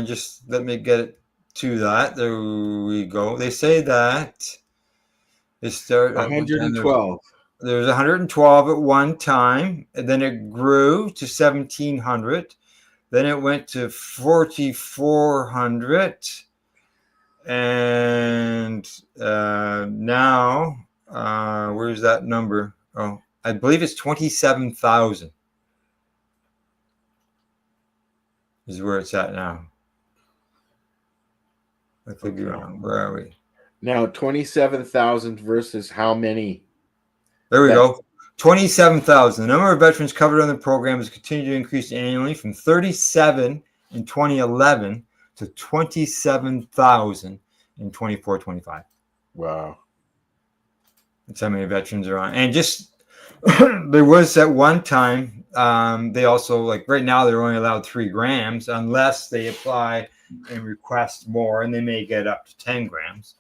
Just let me get it to that. There we go. They say that they start 112. There's 112 at one time, and then it grew to 1,700. Then it went to 4,400, and now where's that number? Oh, I believe it's 27,000 is where it's at now. I could be wrong. Where are we? Now 27,000 versus how many? There we go. 27,000. The number of veterans covered under the program has continued to increase annually from 37 in 2011 to 27,000 in 24-25. Wow. That's how many veterans are on. And just there was at one time, they also, like right now, they're only allowed 3 grams unless they apply and request more, and they may get up to 10 grams.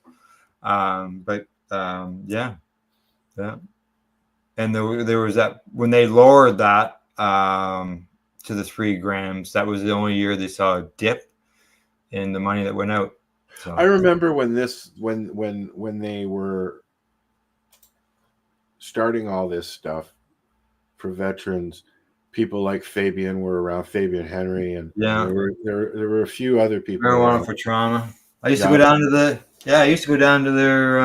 Yeah. And there was that when they lowered that to the 3 grams. That was the only year they saw a dip in the money that went out. So I remember when they were starting all this stuff for veterans, people like Fabian were around, Fabian Henry, and yeah, there were a few other people marijuana around. for trauma. I used to Yeah. go down to their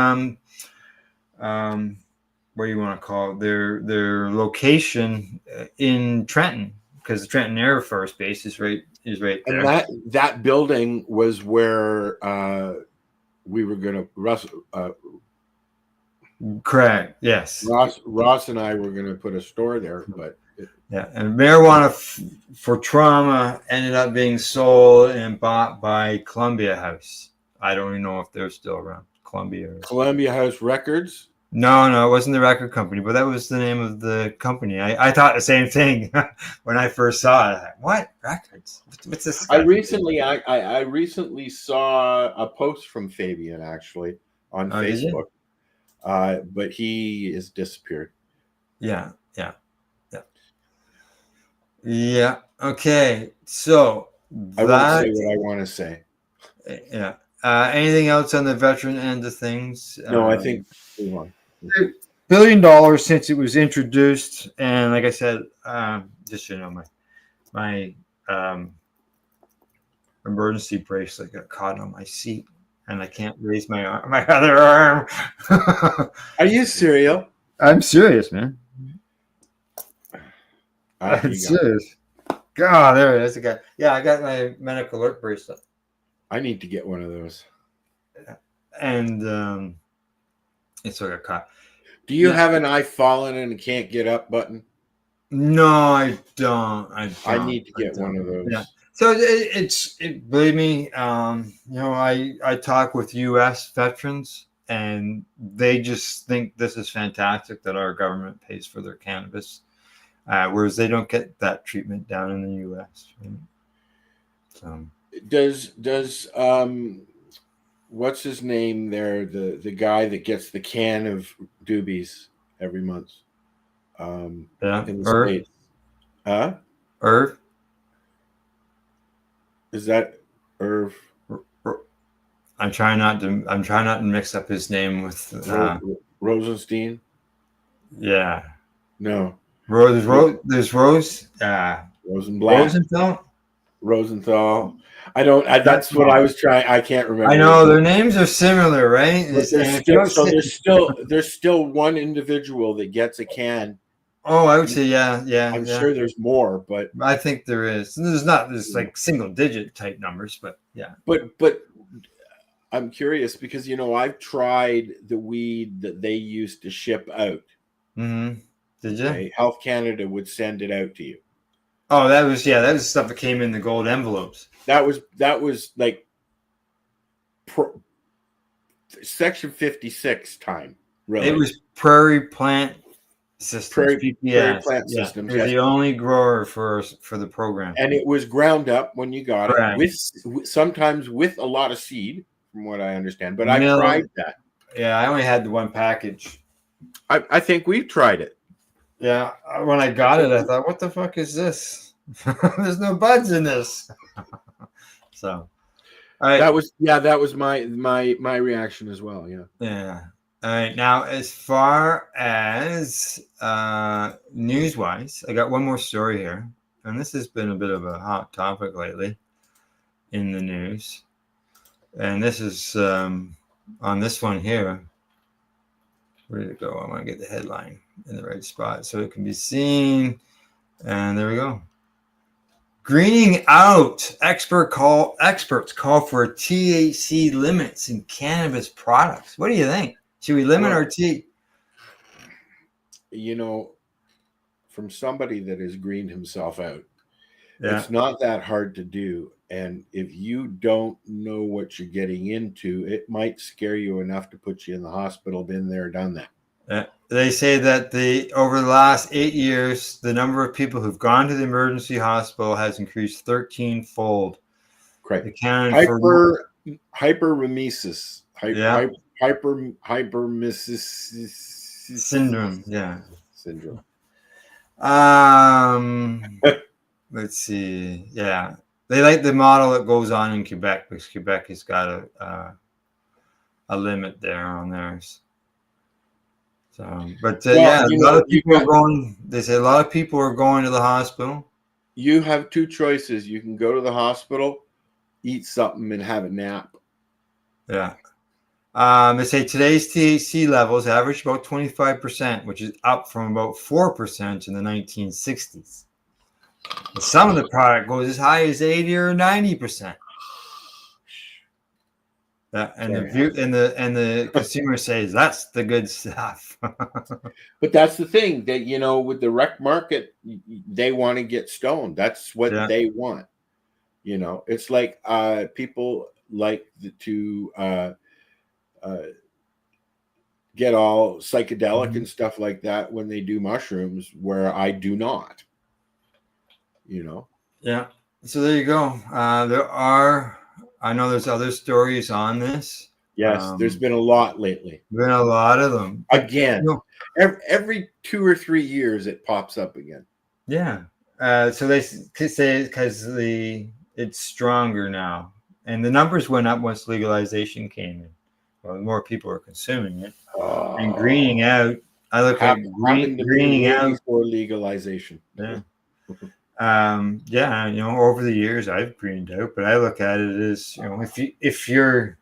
what do you want to call it? Their location in Trenton, because the Trenton Air Force Base is right there. And that building was where we were going to Correct. Yes. Ross and I were going to put a store there, but Yeah, and marijuana for trauma ended up being sold and bought by Columbia House. I don't even know if they're still around. Columbia House Records. No, it wasn't the record company, but that was the name of the company. I thought the same thing when I first saw it. What records? What's this? I recently saw a post from Fabian actually on Facebook, but he has disappeared. Yeah. Okay, so I won't say what I want to say. Yeah. Anything else on the veteran end of things? No, I think move on. $1 billion since it was introduced, and like I said, just my emergency bracelet got caught on my seat, and I can't raise my other arm. Are you serious? I'm serious, man. I'm serious. God, there it is. Yeah, I got my medical alert bracelet. I need to get one of those. And it's got caught. Do you have an "I've fallen and can't get up" button? No, I don't. I need to get one of those. Yeah. So believe me, I talk with U.S. veterans, and they just think this is fantastic that our government pays for their cannabis, whereas they don't get that treatment down in the U.S. Right? So does what's his name there? The guy that gets the can of doobies every month. In the States. Huh? Irv? Is that Irv? I'm trying not to mix up his name with Rosenstein. Yeah. No. There's Rose. Rosenthal. That's what I was trying. I can't remember. I know their names are similar, right? There's still one individual that gets a can. Oh, I would say yeah. I'm sure there's more, but I think there is. There's like single digit type numbers, but yeah. But I'm curious because I've tried the weed that they used to ship out. Mm-hmm. Did you? Okay? Health Canada would send it out to you. Oh, that was stuff that came in the gold envelopes. That was like Section 56 time. Really, it was Prairie Plant Systems. Prairie Plant Systems. It was the only grower for the program, and it was ground up when you got it, with sometimes with a lot of seed, from what I understand. But I tried that. Yeah, I only had the one package. I think we've tried it. Yeah, when I got it, I thought, "What the fuck is this? There's no buds in this." So, that was my reaction as well. Yeah. Yeah. All right. Now, as far as news-wise, I got one more story here, and this has been a bit of a hot topic lately in the news. And this is on this one here. Where did it go? I want to get the headline in the right spot so it can be seen. And there we go. Greening out. Experts call for THC limits in cannabis products. What do you think? Should we limit our T? From somebody that has greened himself out, it's not that hard to do. And if you don't know what you're getting into, it might scare you enough to put you in the hospital. Been there, done that. They say that over the last 8 years, the number of people who've gone to the emergency hospital has increased 13-fold. Correct. Hyperemesis. Hyperemesis syndrome. Yeah. Syndrome. Let's see. Yeah, they like the model that goes on in Quebec because Quebec has got a limit there on theirs. So, but Well, yeah, a you lot know, of people are going. They say a lot of people are going to the hospital. you have two choices. You can go to the hospital, eat something, and have a nap. Yeah. They say today's THC levels average about 25%, which is up from about 4% in the 1960s. And some of the product goes as high as 80 or 90%. And the consumer says that's the good stuff. But that's the thing that, you know, with the rec market, they want to get stoned. That's what Yeah. they want. You know, it's like people like to get all psychedelic and stuff like that when they do mushrooms, where I do not. You know. Yeah. So there you go. I know there's other stories on this. Yes, there's been a lot lately. Been a lot of them. But, Again, you know, every 2 or 3 years it pops up again. yeah. So they say because it's stronger now, and the numbers went up once legalization came in. Well, more people are consuming it and greening out. I look at Happened to me greening way out. before legalization. Yeah. Yeah, you know, over the years I've greened out, but I look at it as, you know, if you're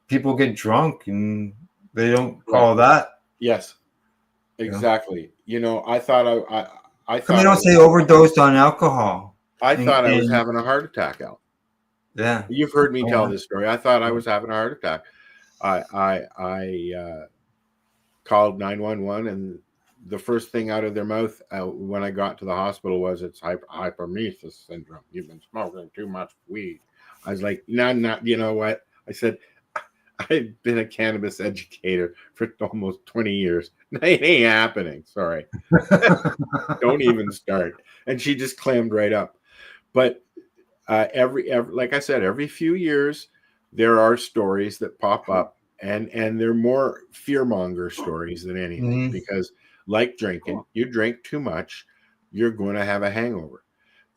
people get drunk and they don't call that. Yes, exactly. You know, I thought I Come, they thought don't say overdosed on alcohol. I thought I was having a heart attack, Al. Yeah, You've heard me tell this story. I thought I was having a heart attack. I called 911, and the first thing out of their mouth when I got to the hospital was, "It's hyperemesis syndrome. You've been smoking too much weed." I was like, "No, not. You know what?" I said, "I've been a cannabis educator for almost 20 years. It ain't happening. Sorry." Don't even start. And she just clammed right up. But every like I said, every few years there are stories that pop up, and they're more fearmonger stories than anything, because like drinking, you drink too much, you're going to have a hangover.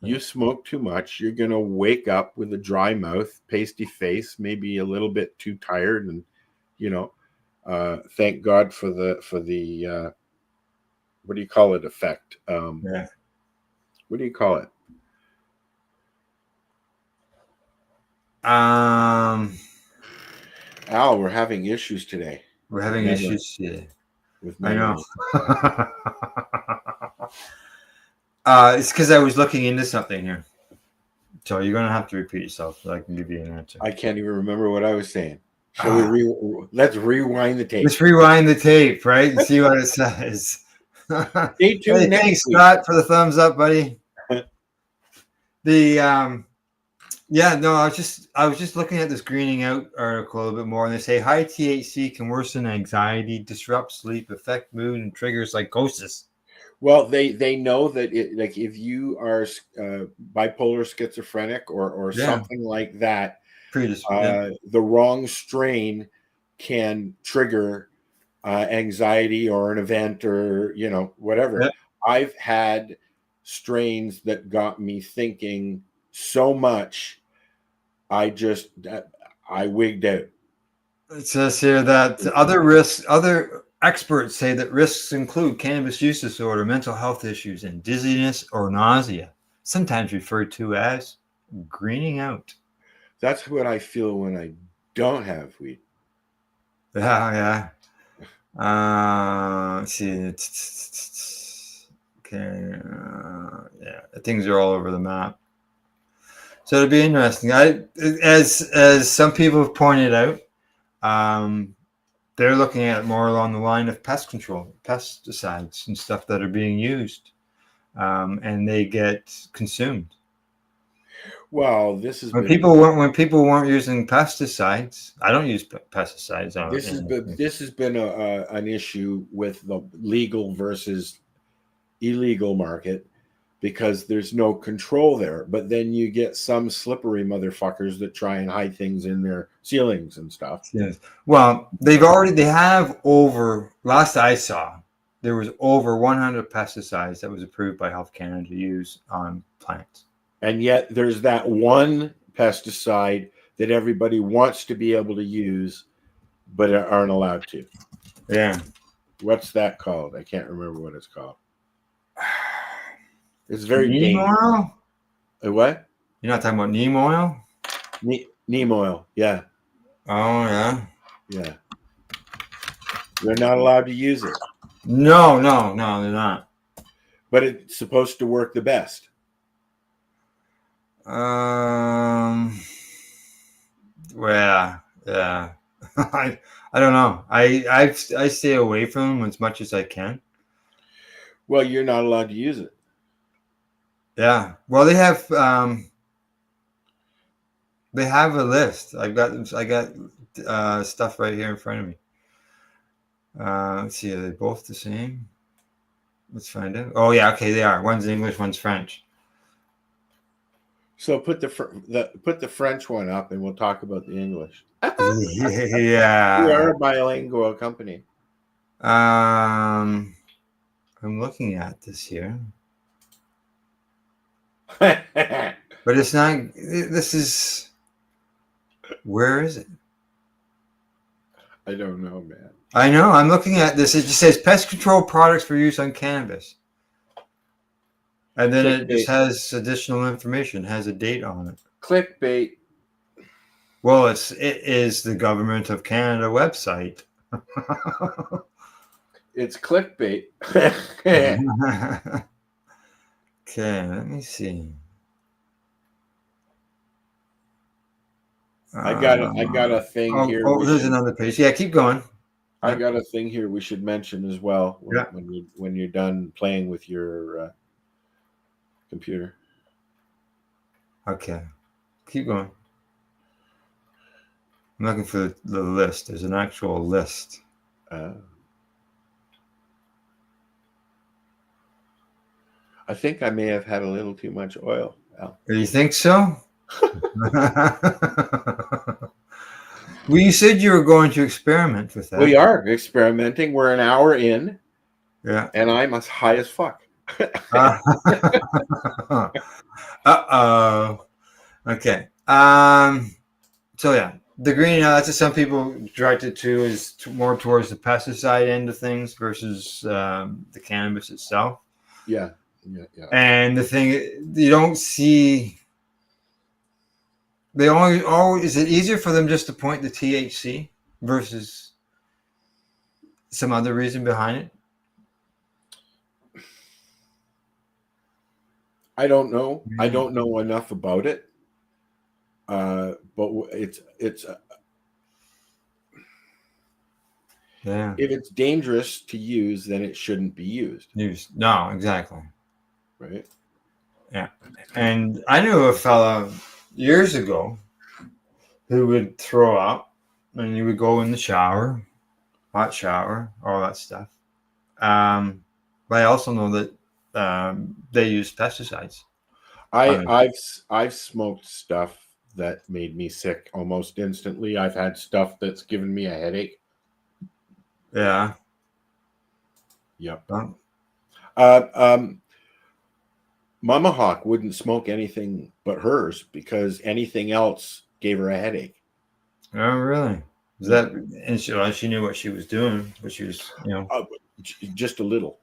You smoke too much, you're going to wake up with a dry mouth, pasty face, maybe a little bit too tired, and you know, thank God for the what do you call it, effect? What do you call it? Al, we're having issues today. We're having issues today. With memory. I know. It's because I was looking into something here. So you're going to have to repeat yourself so I can give you an answer. I can't even remember what I was saying. So let's rewind the tape. Let's rewind the tape, right? And see what it says. Stay tuned. Hey, thanks, Scott, for the thumbs up, buddy. Yeah, no, I was just looking at this greening out article a little bit more, and they say high THC can worsen anxiety, disrupt sleep, affect mood, and trigger psychosis. Well, they know that like if you are bipolar, schizophrenic, or something like that, the wrong strain can trigger anxiety or an event, or you know, whatever. Yeah. I've had strains that got me thinking so much, I wigged out. It says here that other experts say that risks include cannabis use disorder, mental health issues, and dizziness or nausea, sometimes referred to as greening out. That's what I feel when I don't have weed. Yeah. Let's see. Okay. Yeah, things are all over the map. So it'll be interesting. As some people have pointed out, they're looking at it more along the line of pest control, pesticides and stuff that are being used, and they get consumed. Well, this is when people weren't using pesticides. I don't use pesticides. This has been an issue with the legal versus illegal market, because there's no control there. But then you get some slippery motherfuckers that try and hide things in their ceilings and stuff. Yes. Well, they have over, last I saw, there was over 100 pesticides that was approved by Health Canada to use on plants. And yet there's that one pesticide that everybody wants to be able to use, but aren't allowed to. Yeah. What's that called? I can't remember what it's called. It's very Neem dangerous. oil? What? You're not talking about neem oil? Neem oil. Yeah. Oh, yeah. Yeah. They're not allowed to use it. No, they're not. But it's supposed to work the best. Well, yeah. I don't know. I stay away from them as much as I can. Well, you're not allowed to use it. Yeah. Well, they have a list. I got stuff right here in front of me. Let's see, are they both the same? Let's find out. Oh yeah, okay, they are. One's English, one's French. So put the French one up, and we'll talk about the English. Yeah. We are a bilingual company. I'm looking at this here, I but it's not. This is. Where is it? don't know, man. I know. I'm looking at this. It just says pest control products for use on cannabis, and then it just has additional information. Has a date on it. Clickbait. Well, it is the Government of Canada website. It's clickbait. Okay, let me see. I got a thing here. Oh, there's another page. Yeah, keep going. I got a thing here we should mention as well when you're done playing with your computer. Okay, keep going. I'm looking for the list. There's an actual list. I think I may have had a little too much oil, Al. You think so? Well, you said you were going to experiment with that. We are experimenting. We're an hour in. Yeah. And I'm as high as fuck. Uh-oh. Okay. So yeah, the greenhouse that some people directed to is more towards the pesticide end of things versus the cannabis itself. Yeah. And the thing you don't see, they always is it easier for them just to point the THC versus some other reason behind it? I don't know. I don't know enough about it. But it's yeah. If it's dangerous to use, then it shouldn't be used. No, exactly. Right. Yeah. And I knew a fella years ago who would throw up and he would go in the shower, hot shower, all that stuff. But I also know that they use pesticides. I've smoked stuff that made me sick almost instantly. I've had stuff that's given me a headache. Yeah. Yep. Mama Hawk wouldn't smoke anything but hers because anything else gave her a headache. Oh, really? Is that? And she knew what she was doing, but she was, just a little.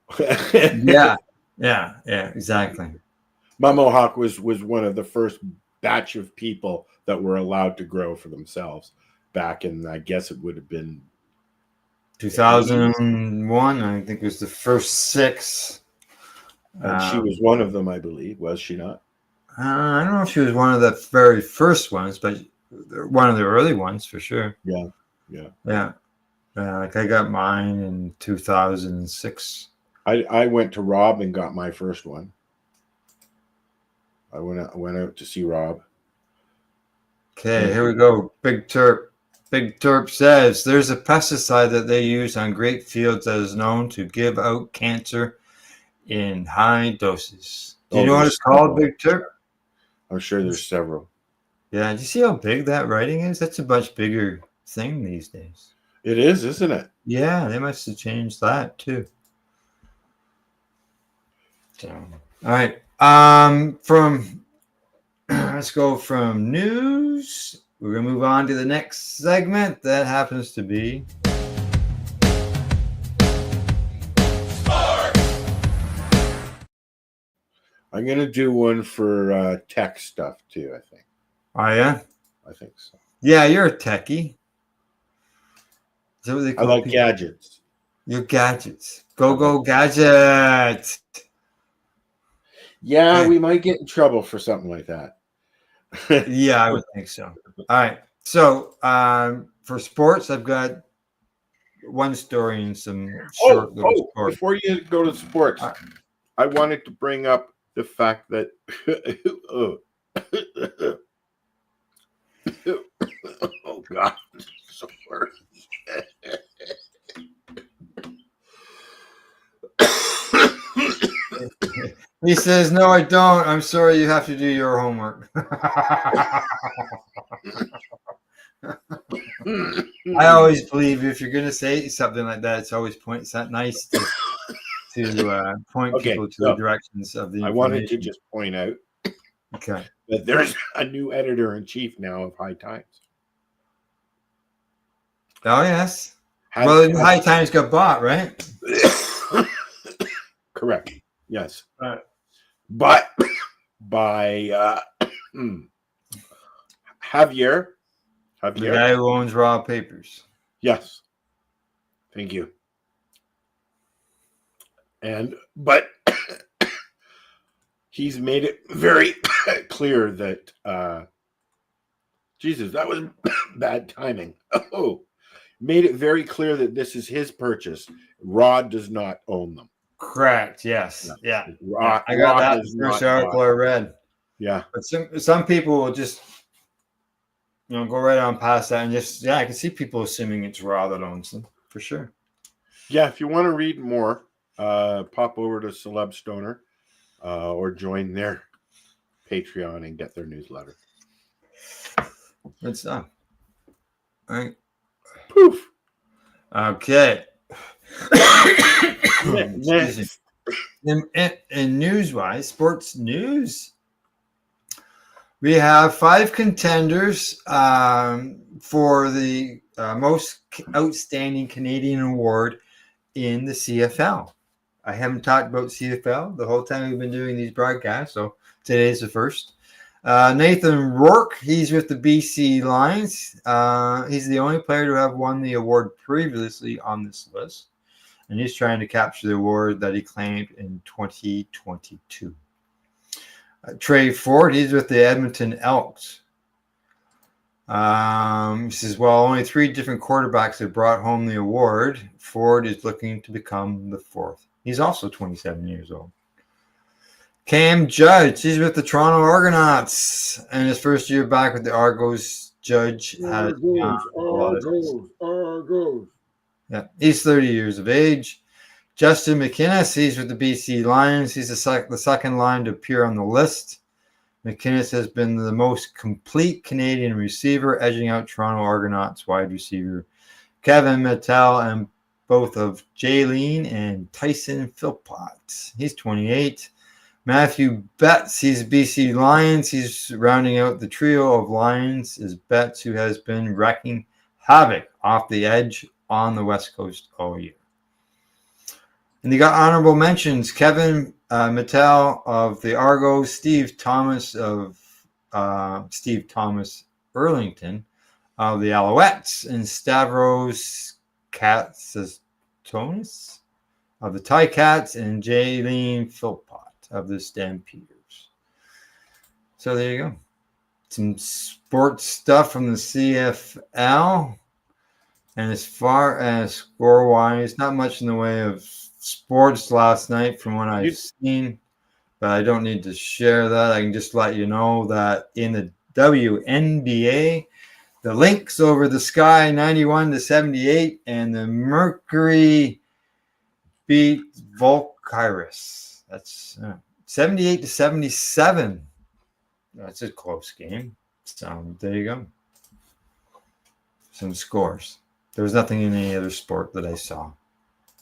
Yeah, exactly. Mama Hawk was one of the first batch of people that were allowed to grow for themselves back in, I guess it would have been 2001. I think was the first 6. And she was one of them, I believe. Was she not? I don't know if she was one of the very first ones, but one of the early ones for sure. Yeah. Like I got mine in 2006. I went to Rob and got my first one. I went out to see Rob. Okay, here we go. Big Terp. Big Terp says there's a pesticide that they use on grape fields that is known to give out cancer in high doses. Do you know what it's called, Big Terp? I'm sure there's several. Yeah, do you see how big that writing is? That's a much bigger thing these days. It is, isn't it? Yeah, they must have changed that too. So, all right. From let's go from news. We're gonna move on to the next segment. That happens to be I'm gonna do one for tech stuff too. I think. oh yeah, I think so. yeah. You're a techie. Is that what they I call like people? gadgets. Your gadgets. Go gadget. Yeah, Okay. we might get in trouble for something like that. Yeah, I would think so. All right. So for sports, I've got one story and some short little sports. Before you go to sports, I wanted to bring up the fact that oh god, sorry. He says, "No, I don't. I'm sorry. You have to do your homework." I always believe if you're going to say something like that, it's always it's not nice to point Okay, people to so the directions of the I information. wanted to just point out Okay. that there's a new editor in chief now of High Times. Oh yes. Well, the High Times got bought, right? Correct. Yes. Right. But by Javier. The guy who owns Raw Papers. Yes. Thank you. But he's made it very clear that Jesus, that was bad timing. Oh, made it very clear that this is his purchase. Rod does not own them. Correct. Yes. Yeah. Rod, I got Rod that does the first not article buy. I read. Yeah. But some people will just go right on past that and just I can see people assuming it's Raw that owns them for sure. Yeah, if you want to read more, pop over to Celeb Stoner or join their Patreon and get their newsletter. Good stuff. All right. Poof. Okay. Next. In news-wise, sports news, we have 5 contenders for the most outstanding Canadian award in the CFL. I haven't talked about CFL the whole time we've been doing these broadcasts, so today's the first. Nathan Rourke, he's with the BC Lions. He's the only player to have won the award previously on this list, and he's trying to capture the award that he claimed in 2022. Trey Ford, he's with the Edmonton Elks. He says, well, only 3 different quarterbacks have brought home the award. Ford is looking to become the 4th. He's also 27 years old. Cam Judge, he's with the Toronto Argonauts. And his first year back with the Argos, Judge has Argos. Yeah, he's 30 years of age. Justin McInnes, he's with the BC Lions. He's the second line to appear on the list. McInnes has been the most complete Canadian receiver, edging out Toronto Argonauts wide receiver Kevin Mattel and both of Jaylene and Tyson Philpott. He's 28. Matthew Betts, he's BC Lions. He's rounding out the trio of Lions is Betts, who has been wrecking havoc off the edge on the West Coast all year. And they got honorable mentions: Kevin Mattel of the Argos, Steve Thomas Burlington of the Alouettes, and Stavros Katsastonis of the Ticats, and Jaylene Philpott of the Stampeders. So there you go. Some sports stuff from the CFL. And as far as score-wise, not much in the way of sports last night from what I've seen, but I don't need to share that. I can just let you know that in the WNBA, the Lynx over the Sky 91-78, and the Mercury beat Volkyrus. That's 78-77. That's a close game. So there you go. Some scores. There was nothing in any other sport that I saw.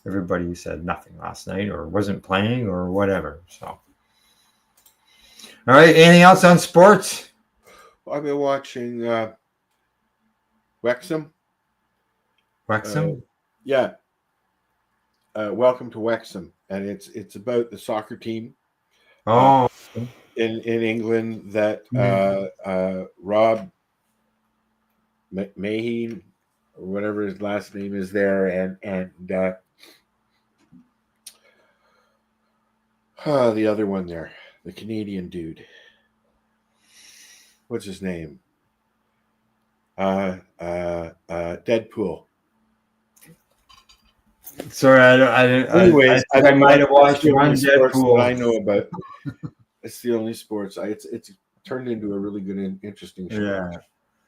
everybody said nothing last night or wasn't playing or whatever. So, all right. Anything else on sports? I've been watching Wexham. Wrexham? Yeah. Welcome to Wexham, and it's about the soccer team Oh, in England that Rob Maheen, or whatever his last name is there, and the other one there, the Canadian dude. What's his name? Deadpool. sorry, I didn't. Anyways, I think I might have watched one sports that I Deadpool. know about. It's the only sports. It's turned into a really good and interesting show. Yeah.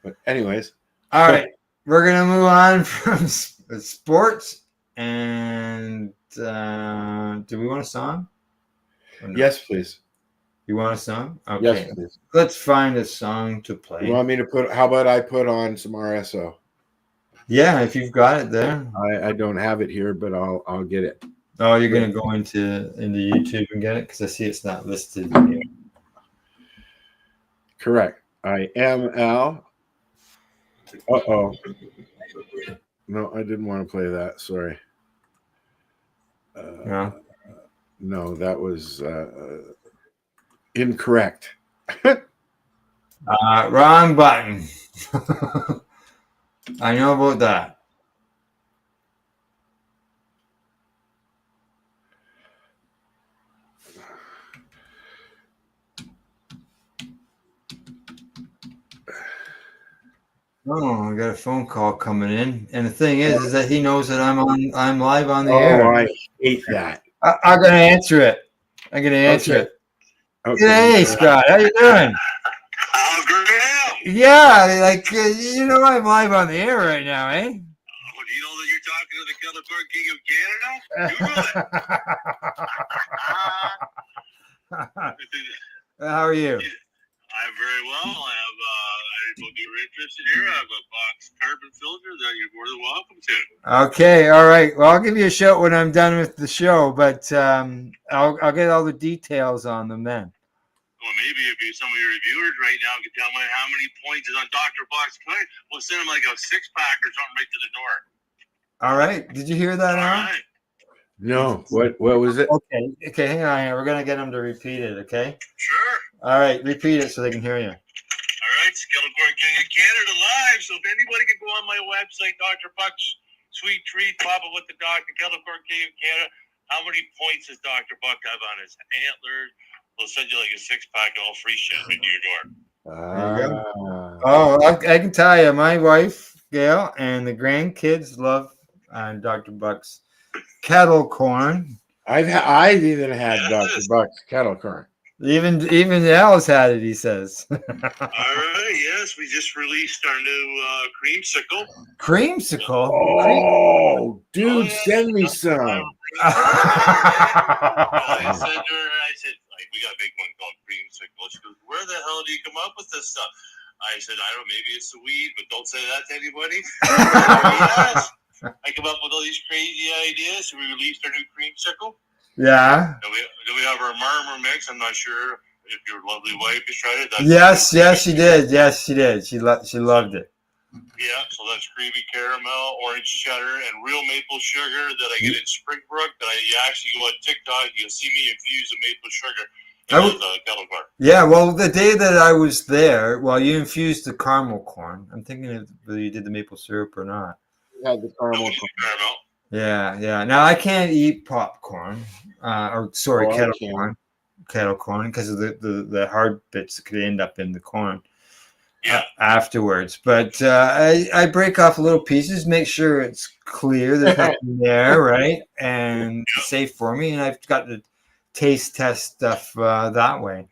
But anyways, All right, we're gonna move on from sports, and do we want a song? Or no? yes, please. You want a song? Okay, Yes, please. let's find a song to play. You want me to put? How about I put on some RSO? Yeah, if you've got it there. I don't have it here, but I'll get it. Oh, you're gonna go into YouTube and get it because I see it's not listed here. Correct. I am Al. Uh-oh. No, I didn't want to play that. Sorry. No. No, that was incorrect. Wrong button. I know about that. Oh, I got a phone call coming in, and the thing is that he knows that I'm live on the air. I hate that. I'm gonna answer it. I'm gonna answer it. Okay. Hey, Scott, how you doing? Yeah, like I'm live on the air right now, eh? Oh, do you know that you're talking to the California King of Canada? How are you? I'm very well. I have if you're interested here, I have a box carbon filter that you're more than welcome to. Okay, all right. Well, I'll give you a shout when I'm done with the show, but I'll get all the details on them then. Well, maybe if some of your reviewers right now can tell me how many points is on Dr. Box Clay, we'll send them like a 6-pack or something right to the door. All right. Did you hear that, Al? All right. No. What was it? Okay, hang on. We're gonna get them to repeat it. Okay. Sure. All right, repeat it so they can hear you. All right, Skeletor King of Canada live. So if anybody can go on my website, Dr. Buck's Sweet Treat, pop up with the doctor, Skeletor King of Canada. How many points does Dr. Buck have on his antlers? We'll send you like a 6-pack, all free shit right to your door. There you go. Oh, I can tell you, my wife Gail and the grandkids love Dr. Buck's kettle corn. I've even had Dr. Buck's kettle corn. Even Al's had it, he says. All right, yes, we just released our new creamsicle. Creamsicle? Oh, dude, send me some. I said to her, like, we got a big one called creamsicle. She goes, where the hell do you come up with this stuff? I said, I don't know, maybe it's the weed, but don't say that to anybody. Yes. I come up with all these crazy ideas, so we released our new creamsicle. Yeah. Do we have our murmur mix? I'm not sure if your lovely wife has tried it. Yes, she did. Yes, she did. She loved it. Yeah, so that's creamy caramel, orange cheddar, and real maple sugar that I get at Springbrook. You actually go on TikTok, you'll see me infuse the maple sugar into the kettle corn. Yeah, well, the day that I was there, you infused the caramel corn. I'm thinking if you did the maple syrup or not. Had the caramel. Yeah. Now I can't eat popcorn, kettle corn, because of the hard bits that could end up in the corn afterwards. But I break off little pieces, make sure it's clear, there's nothing there, right, and safe for me. And I've got to taste test stuff that way.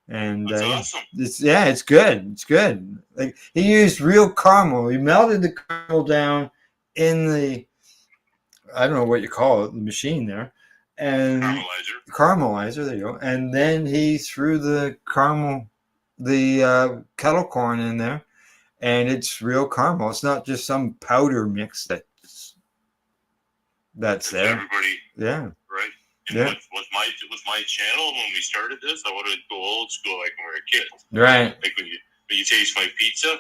And that's awesome. It's good. It's good. Like he used real caramel. He melted the caramel down in the, I don't know what you call it, the machine there, and caramelizer. There you go. And then he threw the kettle corn in there, and it's real caramel. It's not just some powder mix that's So there. everybody, Yeah. right? And Yeah. with my channel, when we started this, I wanted to go old school like when we were a kid. Right. Like when you taste my pizza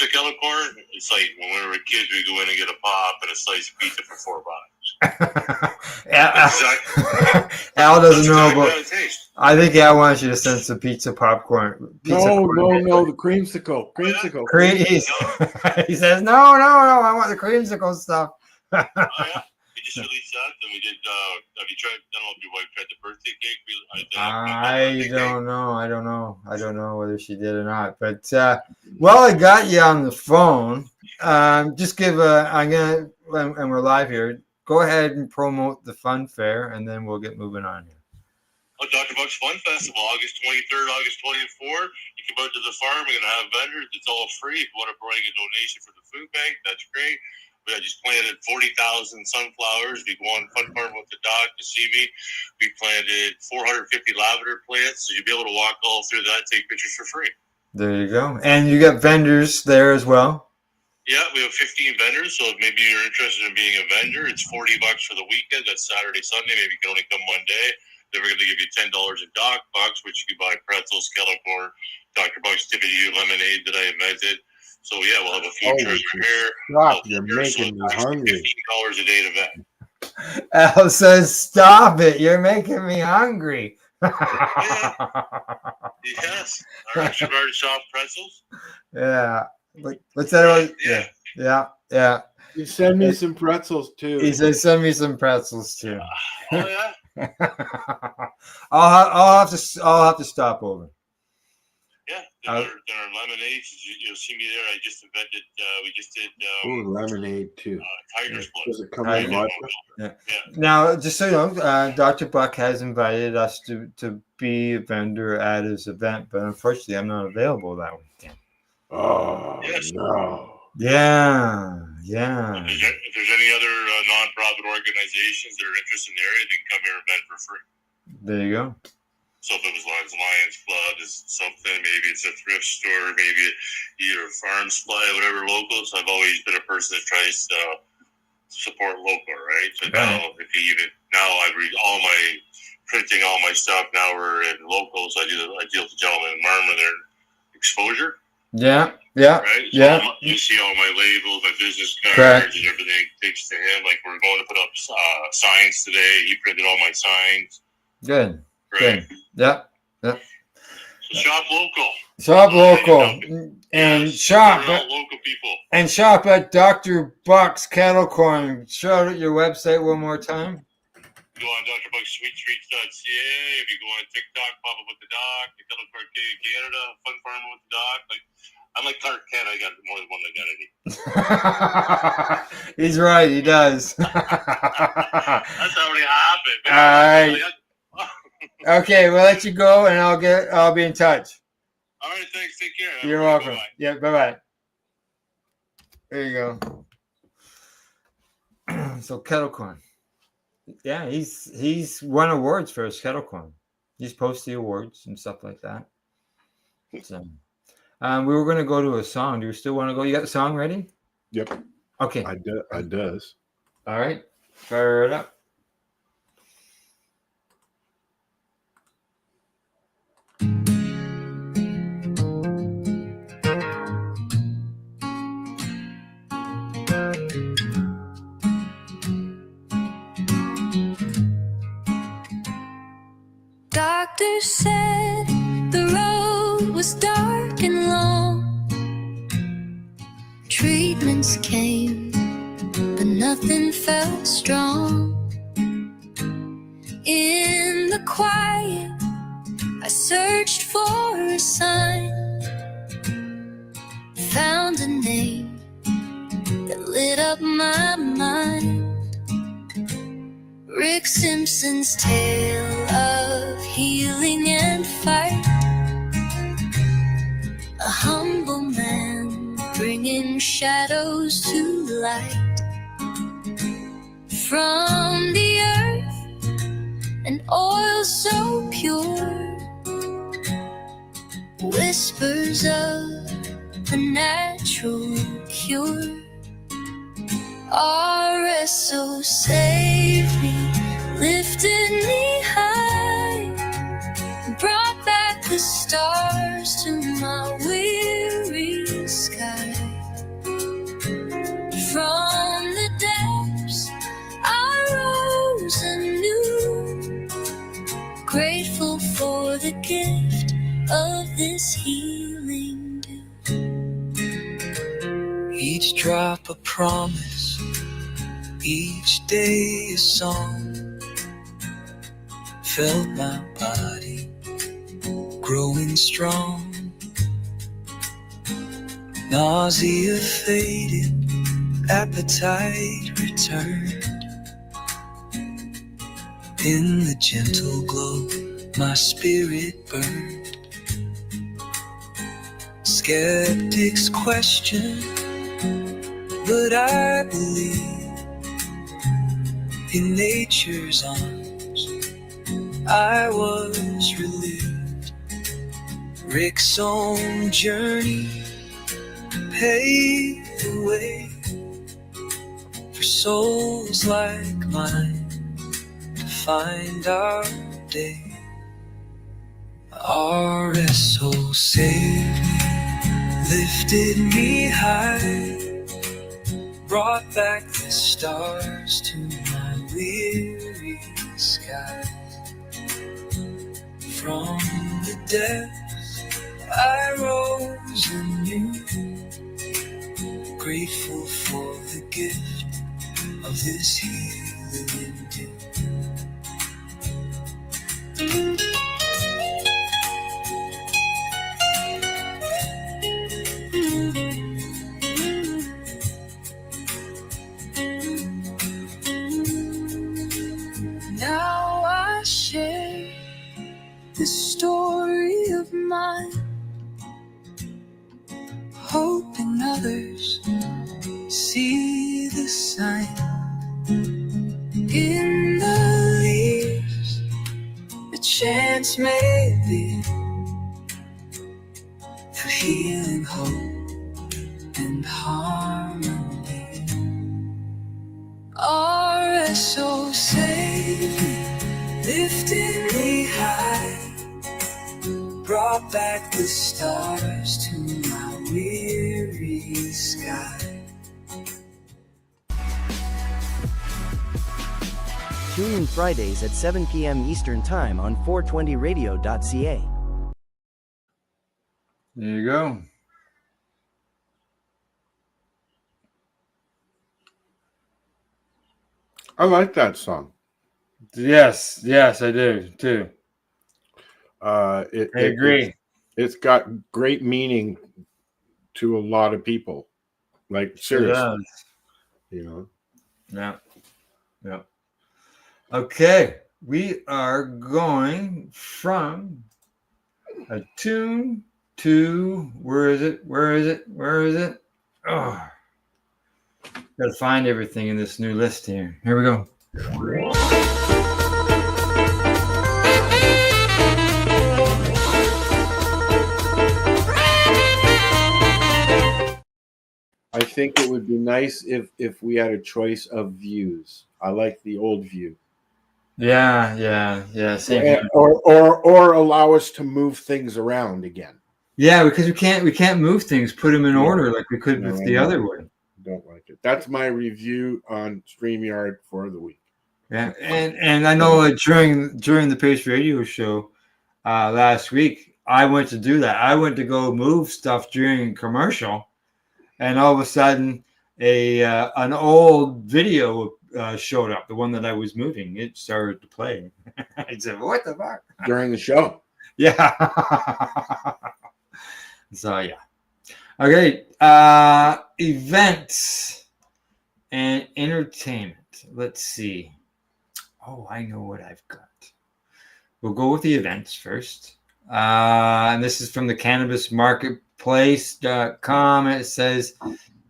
kettle corn, it's like when we were kids, we go in and get a pop and a slice of pizza for $4. Al doesn't know exactly about. how it tastes. I think Al wants you to send some pizza popcorn. No, the creamsicle. He says, no, I want the creamsicle stuff. Oh yeah, we just released that, and we did. Have you tried? I don't know if your wife tried the birthday cake. I don't know whether she did or not. But while I got you on the phone, just give I'm gonna, and we're live here. Go ahead and promote the fun fair, and then we'll get moving on here. Oh, Dr. Buck's Fun Festival, August 23rd, August 24th. You come out to the farm. We're gonna have vendors. It's all free. If you want to bring a donation for the food bank, that's great. I just planted 40,000 sunflowers. If you go on Fun Farm with the Doc to see me, we planted 450 lavender plants. So you'll be able to walk all through that, take pictures for free. There you go. And you got vendors there as well? Yeah, we have 15 vendors. So if maybe you're interested in being a vendor, it's $40 for the weekend. That's Saturday, Sunday. Maybe you can only come one day. Then we're going to give you $10 in Doc Bucks, which you can buy pretzels, kettle corn, Dr. Buck's Tippity lemonade that I invented. So yeah, we'll have a food truck here. Stop! You're making me hungry. $15 a day to vet. Al says, "Stop it! You're making me hungry." Yes, our extra large soft pretzels. Yeah. What's that about? Yeah. You send me some pretzels too. He says, "Send me some pretzels too." Oh yeah. I'll have to stop over. Yeah, there are lemonades. You'll see me there. I just invented. We just did. Lemonade too. Tiger's blood. Does it come with vodka? Yeah. Now, just so you know, Dr. Buck has invited us to be a vendor at his event, but unfortunately, I'm not available that weekend. Oh yes. No. Yeah. If there's any other nonprofit organizations that are interested in the area, they can come here and vent for free. There you go. So if it was Lions Club, is something, maybe it's a thrift store, maybe either a farm supply, whatever local. So I've always been a person that tries to support local, right? So now, I read printing all my stuff. Now we're in locals. I deal with the gentleman in Marmor there, exposure. Yeah. Right? So Yeah. you see all my labels, my business cards, Correct. and everything takes to him. Like we're going to put up signs today. He printed all my signs. Good. Right. Good. Yep. So shop local. Shop local and Yes, shop we're all local people. and shop at Dr. Buck's Kettle Corn. Shout out your website one more time. Go on drbucksweettreats.ca. If you go on TikTok, pop up with the Doc, the Kettle Corn Canada, Fun Farm with the Doc. I'm like Clark Kent. I got more than one identity. He's right. He does. That's how it happened. All right. Okay, we'll let you go, and I'll be in touch. All right, thanks. Take care. You're welcome. Bye-bye. Yeah, bye. There you go. So kettle corn. Yeah, he's won awards for his kettle corn. He's posted awards and stuff like that. So, we were going to go to a song. Do you still want to go? You got the song ready? Yep. Okay. I does. All right. Fire it up. Doctor said the road was dark and long. Treatments came, but nothing felt strong. In the quiet, I searched for a sign. Found a name that lit up my mind. Rick Simpson's tale of healing and fight. A humble man bringing shadows to light. From the earth, an oil so pure. Whispers of a natural cure. RSO saved me, lifted me high, brought back the stars to my weary sky. From the depths I rose anew, grateful for the gift of this healing dew. Each drop a promise, each day a song. Felt my body growing strong. Nausea faded, appetite returned. In the gentle glow, my spirit burned. Skeptics question, but I believe in nature's arms I was relieved. Rick's own journey paved the way for souls like mine to find our day. RSO saved me, lifted me high, brought back the stars to my weary skies. From the depths I rose anew, grateful for the gift of this healing dew. Now I share this story of mine, hoping others see the sign in the leaves. A chance maybe for healing, hope, and harmony. RSO saved me, lifted me high, brought back the stars to my weary sky. Tune in Fridays at 7 p.m. Eastern Time on 420radio.ca. There you go. I like that song. Yes, I do too. I agree. It's got great meaning to a lot of people. Like, seriously. You know? Yeah. Okay, we are going from a tune to where is it? Oh, gotta find everything in this new list here. Here we go. I think it would be nice if we had a choice of views. I like the old view. Yeah. Same here. Or allow us to move things around again. Yeah, because we can't move things, put them in order like we could with the other way. Don't like it. That's my review on StreamYard for the week. Yeah, and I know during the Pace Radio show last week, I went to do that. I went to go move stuff during a commercial, and all of a sudden, an old video showed up, the one that I was moving. It started to play. I said, "What the fuck?" During the show. Yeah. So yeah. Okay. Events and entertainment. Let's see. Oh, I know what I've got. We'll go with the events first. And this is from the cannabismarketplace.com. It says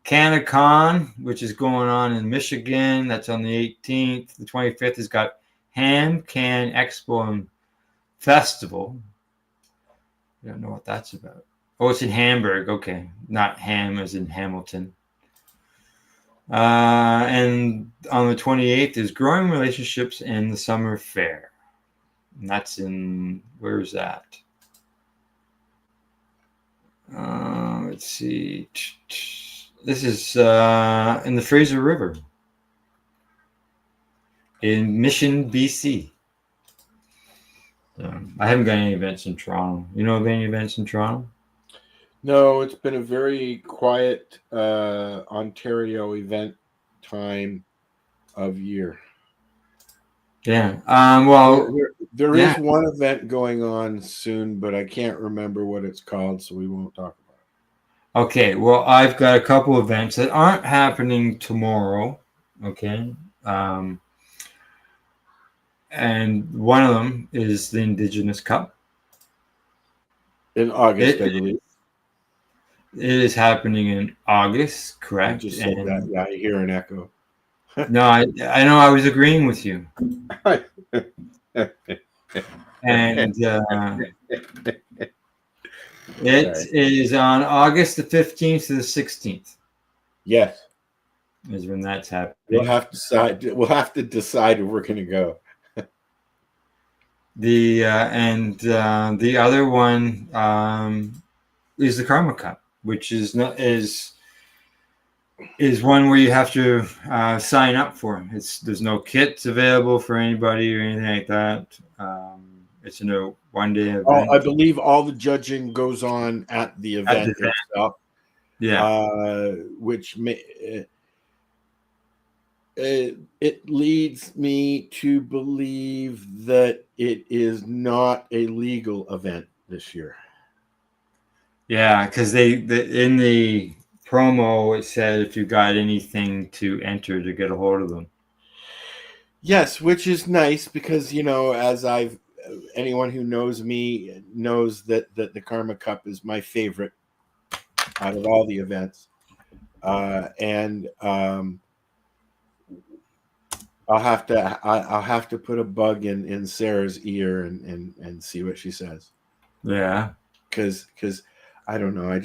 CannaCon, which is going on in Michigan. That's on the 18th. The 25th has got Ham Can Expo and Festival. I don't know what that's about. Oh, it's in Hamburg. Okay. Not ham as in Hamilton. And on the 28th is Growing Relationships in the Summer Fair. And that's in, where is that? Let's see. This is in the Fraser River in Mission, BC. I haven't got any events in Toronto. You know of any events in Toronto? No, it's been a very quiet Ontario event time of year. Yeah. Well, there yeah. is one event going on soon, but I can't remember what it's called, so we won't talk about it. Okay. Well, I've got a couple events that aren't happening tomorrow. Okay. And one of them is the Indigenous Cup. In August, I believe. It is happening in August, correct? You just said that. Yeah, I hear an echo. No, I know I was agreeing with you. And it is on August the 15th to the 16th. Yes. Is when that's happening. We'll have to decide if we're going to go. The other one is the Karma Cup, which is one where you have to sign up for. There's no kits available for anybody or anything like that. It's a one-day event. Oh, I believe all the judging goes on at the event itself. Yeah, which it leads me to believe that it is not a legal event this year. Yeah, because in the promo it said if you got anything to enter to get a hold of them. Yes, which is nice because as anyone who knows me knows that the Karma Cup is my favorite out of all the events, and I'll have to put a bug in Sarah's ear and see what she says. Yeah, because I don't know.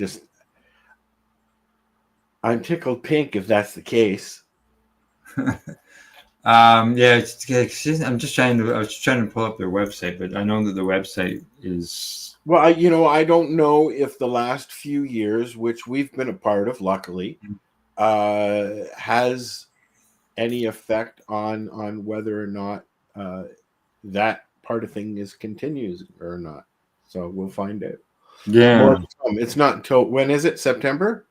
I'm tickled pink if that's the case. Yeah, I'm just trying to. I was trying to pull up their website, but I know that the website is. Well, I don't know if the last few years, which we've been a part of, luckily, has any effect on whether or not that part of thing continues or not. So we'll find out. Yeah. More to come. It's not until when is it? September?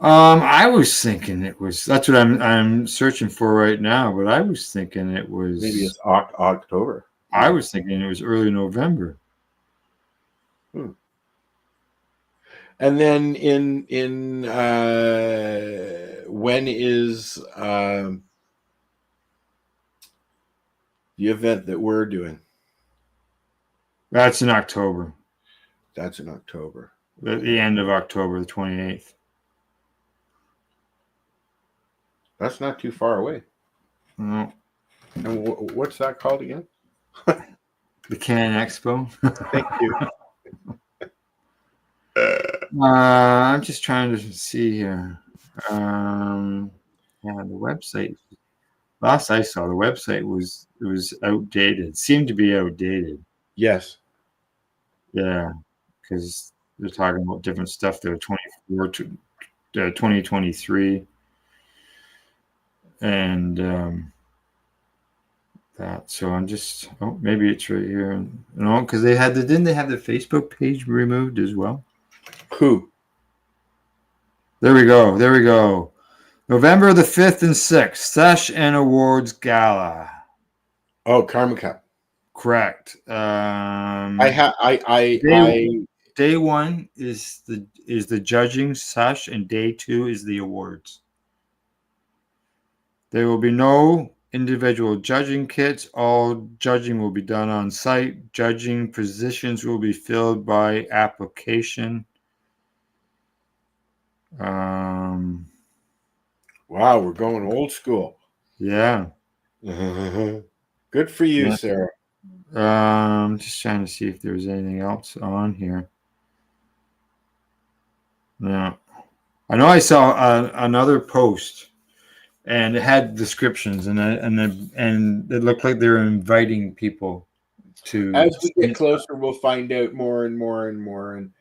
I was thinking it was. That's what I'm searching for right now. But I was thinking it was. Maybe it's October. I was thinking it was early November. And then in when is the event that we're doing? That's in October. That's in October. At the end of October, the 28th. That's not too far away. No. And what's that called again? The Can Expo. Thank you. I'm just trying to see here. Yeah, the website. Last I saw, the website was outdated. It seemed to be outdated. Yes. Yeah, because they're talking about different stuff there. 2023, and that. So I'm just. Oh, maybe it's right here. No, because didn't they have the Facebook page removed as well? Who? There we go. November the 5th and 6th, Sesh and Awards Gala. Oh, Karma Cup. Correct. Day one is the judging sesh, and day two is the awards. There will be no individual judging kits. All judging will be done on site. Judging positions will be filled by application. Wow, we're going old school. Yeah. Good for you, Yeah. Sarah. I'm just trying to see if there's anything else on here. No. I know I saw another post and it had descriptions, and it looked like they were inviting people to. As we get closer, we'll find out more and more and more. And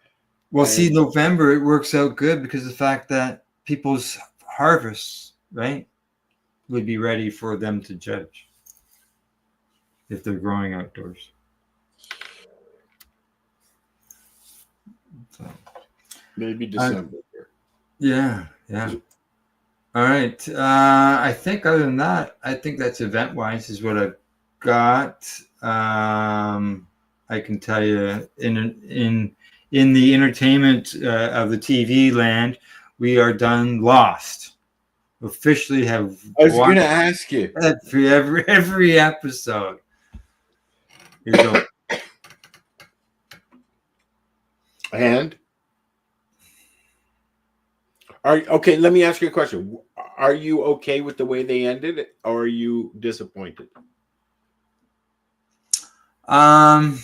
well, see, November it works out good because of the fact that people's harvests, right, would be ready for them to judge if they're growing outdoors. So, maybe December. Yeah. All right. I think other than that, I think that's event-wise is what I've got. I can tell you in the entertainment of the TV land, we are done Lost. Officially have. I was going to ask you every episode. And okay, let me ask you a question. Are you okay with the way they ended it, or are you disappointed? I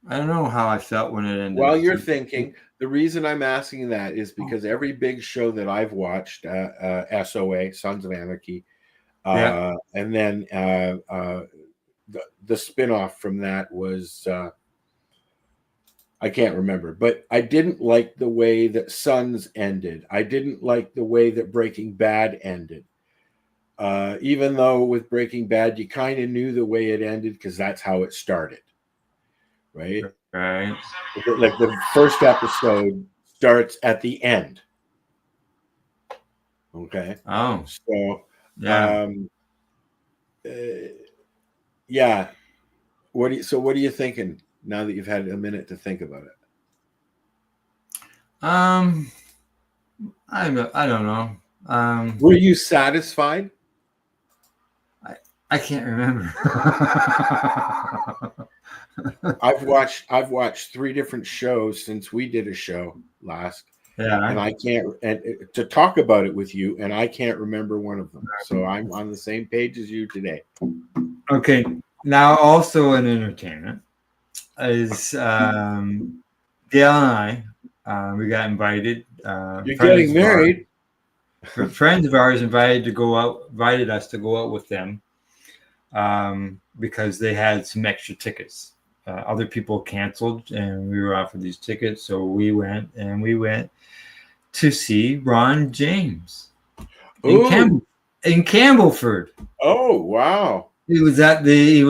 don't know how I felt when it ended. While you're thinking, the reason I'm asking that is because every big show that I've watched, SOA, Sons of Anarchy, and then the spinoff from that was I can't remember, but I didn't like the way that Sons ended. I didn't like the way that Breaking Bad ended. Even though with Breaking Bad, you kind of knew the way it ended because that's how it started. Right. Like the first episode starts at the end. Okay. Oh. So, yeah. What are you thinking now that you've had a minute to think about it? I don't know. Were you satisfied? I can't remember. I've watched 3 different shows since we did a show last. Yeah. And I can't to talk about it with you, and I can't remember one of them. So I'm on the same page as you today. Okay. Now, also in entertainment is Gail and I. We got invited. You're getting married. Friends of ours invited us to go out with them because they had some extra tickets. Other people canceled, and we were offered these tickets, so we went to see Ron James in Campbellford. Oh, wow! He was at the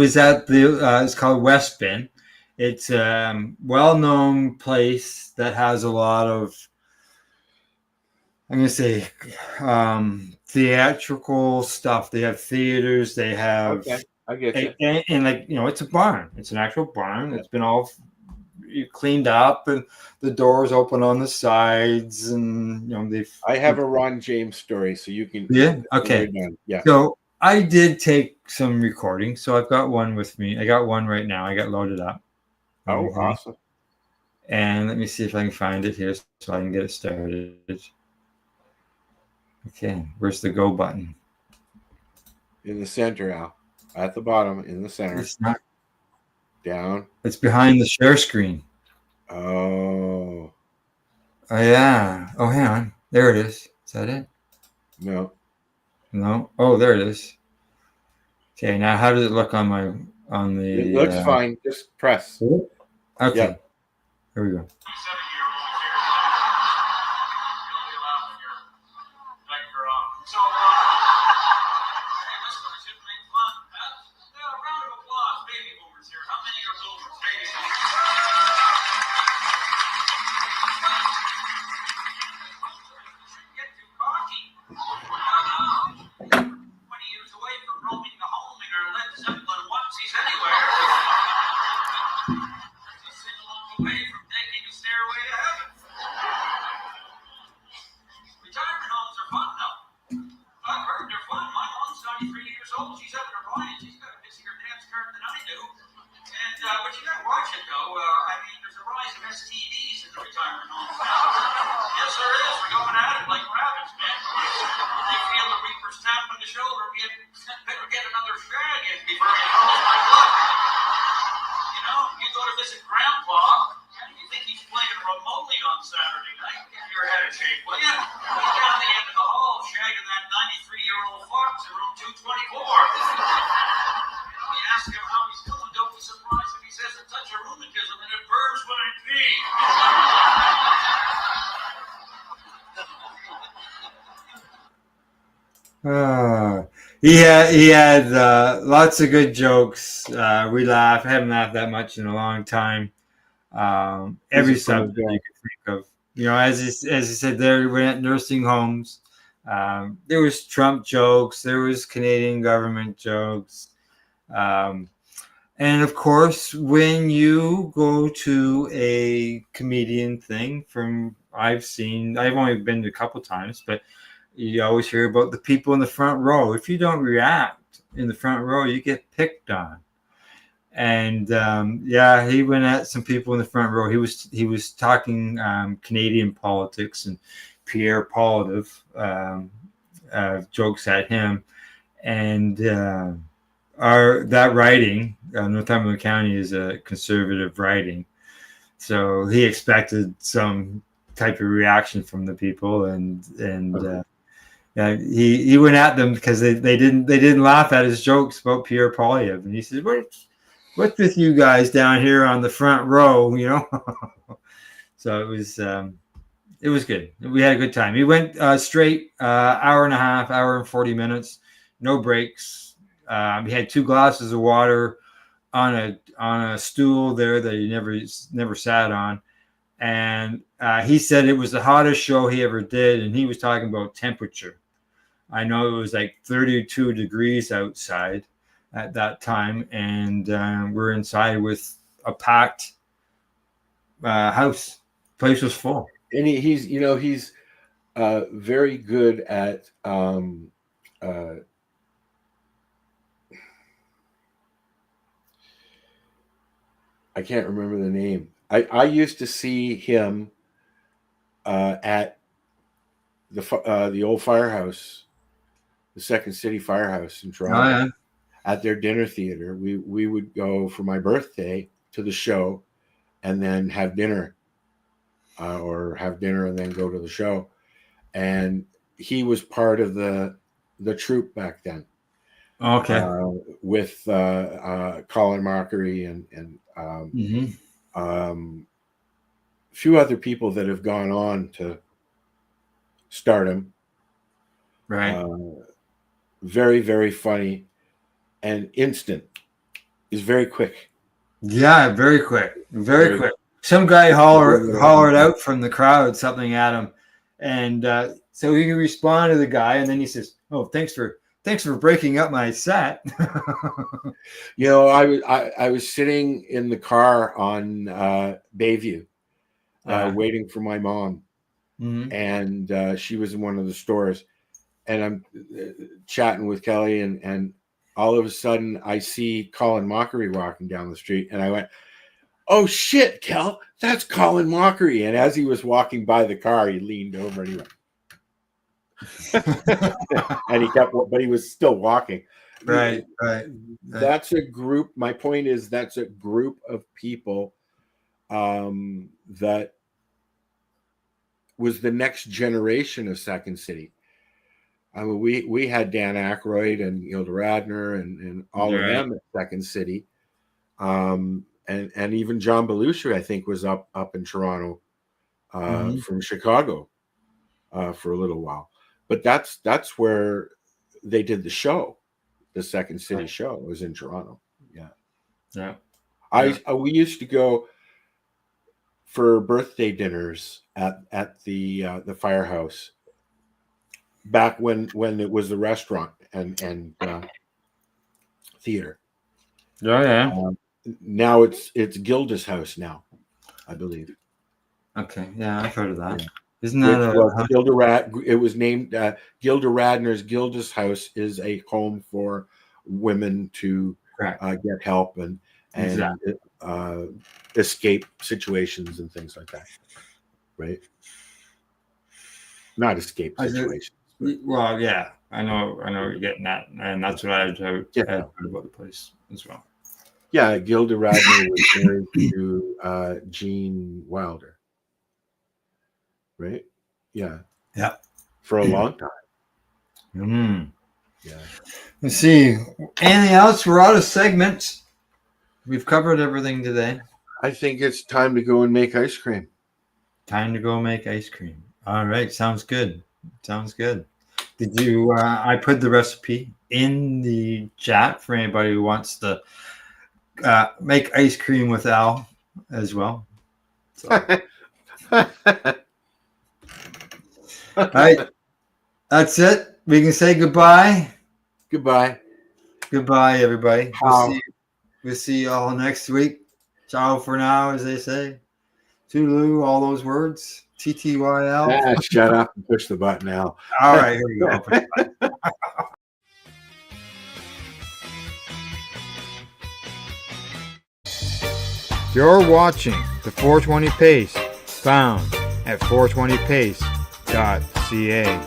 it's called West Bin. It's a well-known place that has a lot of, I'm going to say, theatrical stuff. They have theaters. They have. Okay, I get you. And it's a barn. It's an actual barn. It's been all cleaned up, and the doors open on the sides, and I have a Ron James story, so you can. Yeah. Okay. Yeah. So I did take some recordings. So I've got one with me. I got one right now. I got loaded up. Oh, awesome. And let me see if I can find it here so I can get it started. Okay, where's the go button? In the center, Al. At the bottom, in the center. It's not. Down. It's behind the share screen. Oh. Oh, yeah. Oh, hang on. There it is. Is that it? No. No. Oh, there it is. Okay, now how does it look on the... It looks fine. Just press. Okay. Yep. Here we go. he had lots of good jokes. We laughed. Haven't laughed that much in a long time. Every He's a funny subject guy. you could think of. You know, as he said, there we went nursing homes. There was Trump jokes. There was Canadian government jokes. Um, and of course, when you go to a comedian thing, I've only been to a couple times, but you always hear about the people in the front row. If you don't react in the front row, you get picked on. And yeah, he went at some people in the front row. He was talking Canadian politics, and Pierre Polyev jokes at him, and that riding, Northumberland County is a conservative riding, so he expected some type of reaction from the people, and yeah, he went at them because they didn't laugh at his jokes about Pierre Polyev, and he said, what's with you guys down here on the front row, you know? So it was good. We had a good time. He went straight hour and a half, hour and 40 minutes, no breaks. He had 2 glasses of water on a stool there that he never sat on, and he said it was the hottest show he ever did, and he was talking about temperature. I know it was like 32 degrees outside at that time, and we're inside with a packed house. Place was full. And he's very good at I can't remember the name. I used to see him at the old firehouse, the Second City Firehouse in Toronto. Oh, yeah. At their dinner theater. We would go for my birthday to the show, and then have dinner, or have dinner and then go to the show. And he was part of the troupe back then. Okay. With Colin Mockery and a few other people that have gone on to stardom. Right. Very, very funny and instant. Is very quick. Yeah, very quick. Very quick. Some guy hollered out from the crowd something at him, and so he responded to the guy, and then he says, "Oh, thanks for breaking up my set." You know, I was sitting in the car on Bayview, waiting for my mom, and she was in one of the stores, and I'm chatting with Kelly, and all of a sudden I see Colin Mockery walking down the street, and I went, "Oh shit, Kel, that's Colin Mockery!" And as he was walking by the car, he leaned over and he went, and he kept, but he was still walking. Right. That's a group. My point is, that's a group of people that was the next generation of Second City. I mean, we had Dan Aykroyd and Gilda Radner and all of them at Second City, and even John Belushi, I think, was up in Toronto from Chicago for a little while. But that's where they did the show. The Second City show was in Toronto. Yeah. We used to go for birthday dinners at the firehouse back when it was the restaurant and theater. Now it's Gilda's house now, I believe. Okay, yeah, I've heard of that. Yeah. Isn't that it was named Gilda Radner's Gilda's House is a home for women to get help and escape situations and things like that, right? Not escape situations. Well, yeah, I know what you're getting at, and that's what I've heard about the place as well. Yeah, Gilda Radner was married to Gene Wilder, right? Yeah, for a long time. Yeah. Let's see. Anything else? We're out of segments. We've covered everything today. I think it's time to go and make ice cream. Time to go make ice cream. All right, sounds good. Did you? I put the recipe in the chat for anybody who wants to make ice cream with Al as well. So. All right. That's it. We can say goodbye. Goodbye. Goodbye, everybody. Ciao. We'll see you all next week. Ciao for now, as they say. Toodaloo, all those words. TTYL. Shut up and push the button, Al. All right, here we go. I'll push the button. You're watching the 420 Pace, found at 420pace.ca.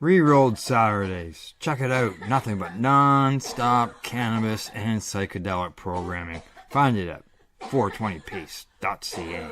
Rerolled Saturdays. Check it out. Nothing but non-stop cannabis and psychedelic programming. Find it at 420pace.ca.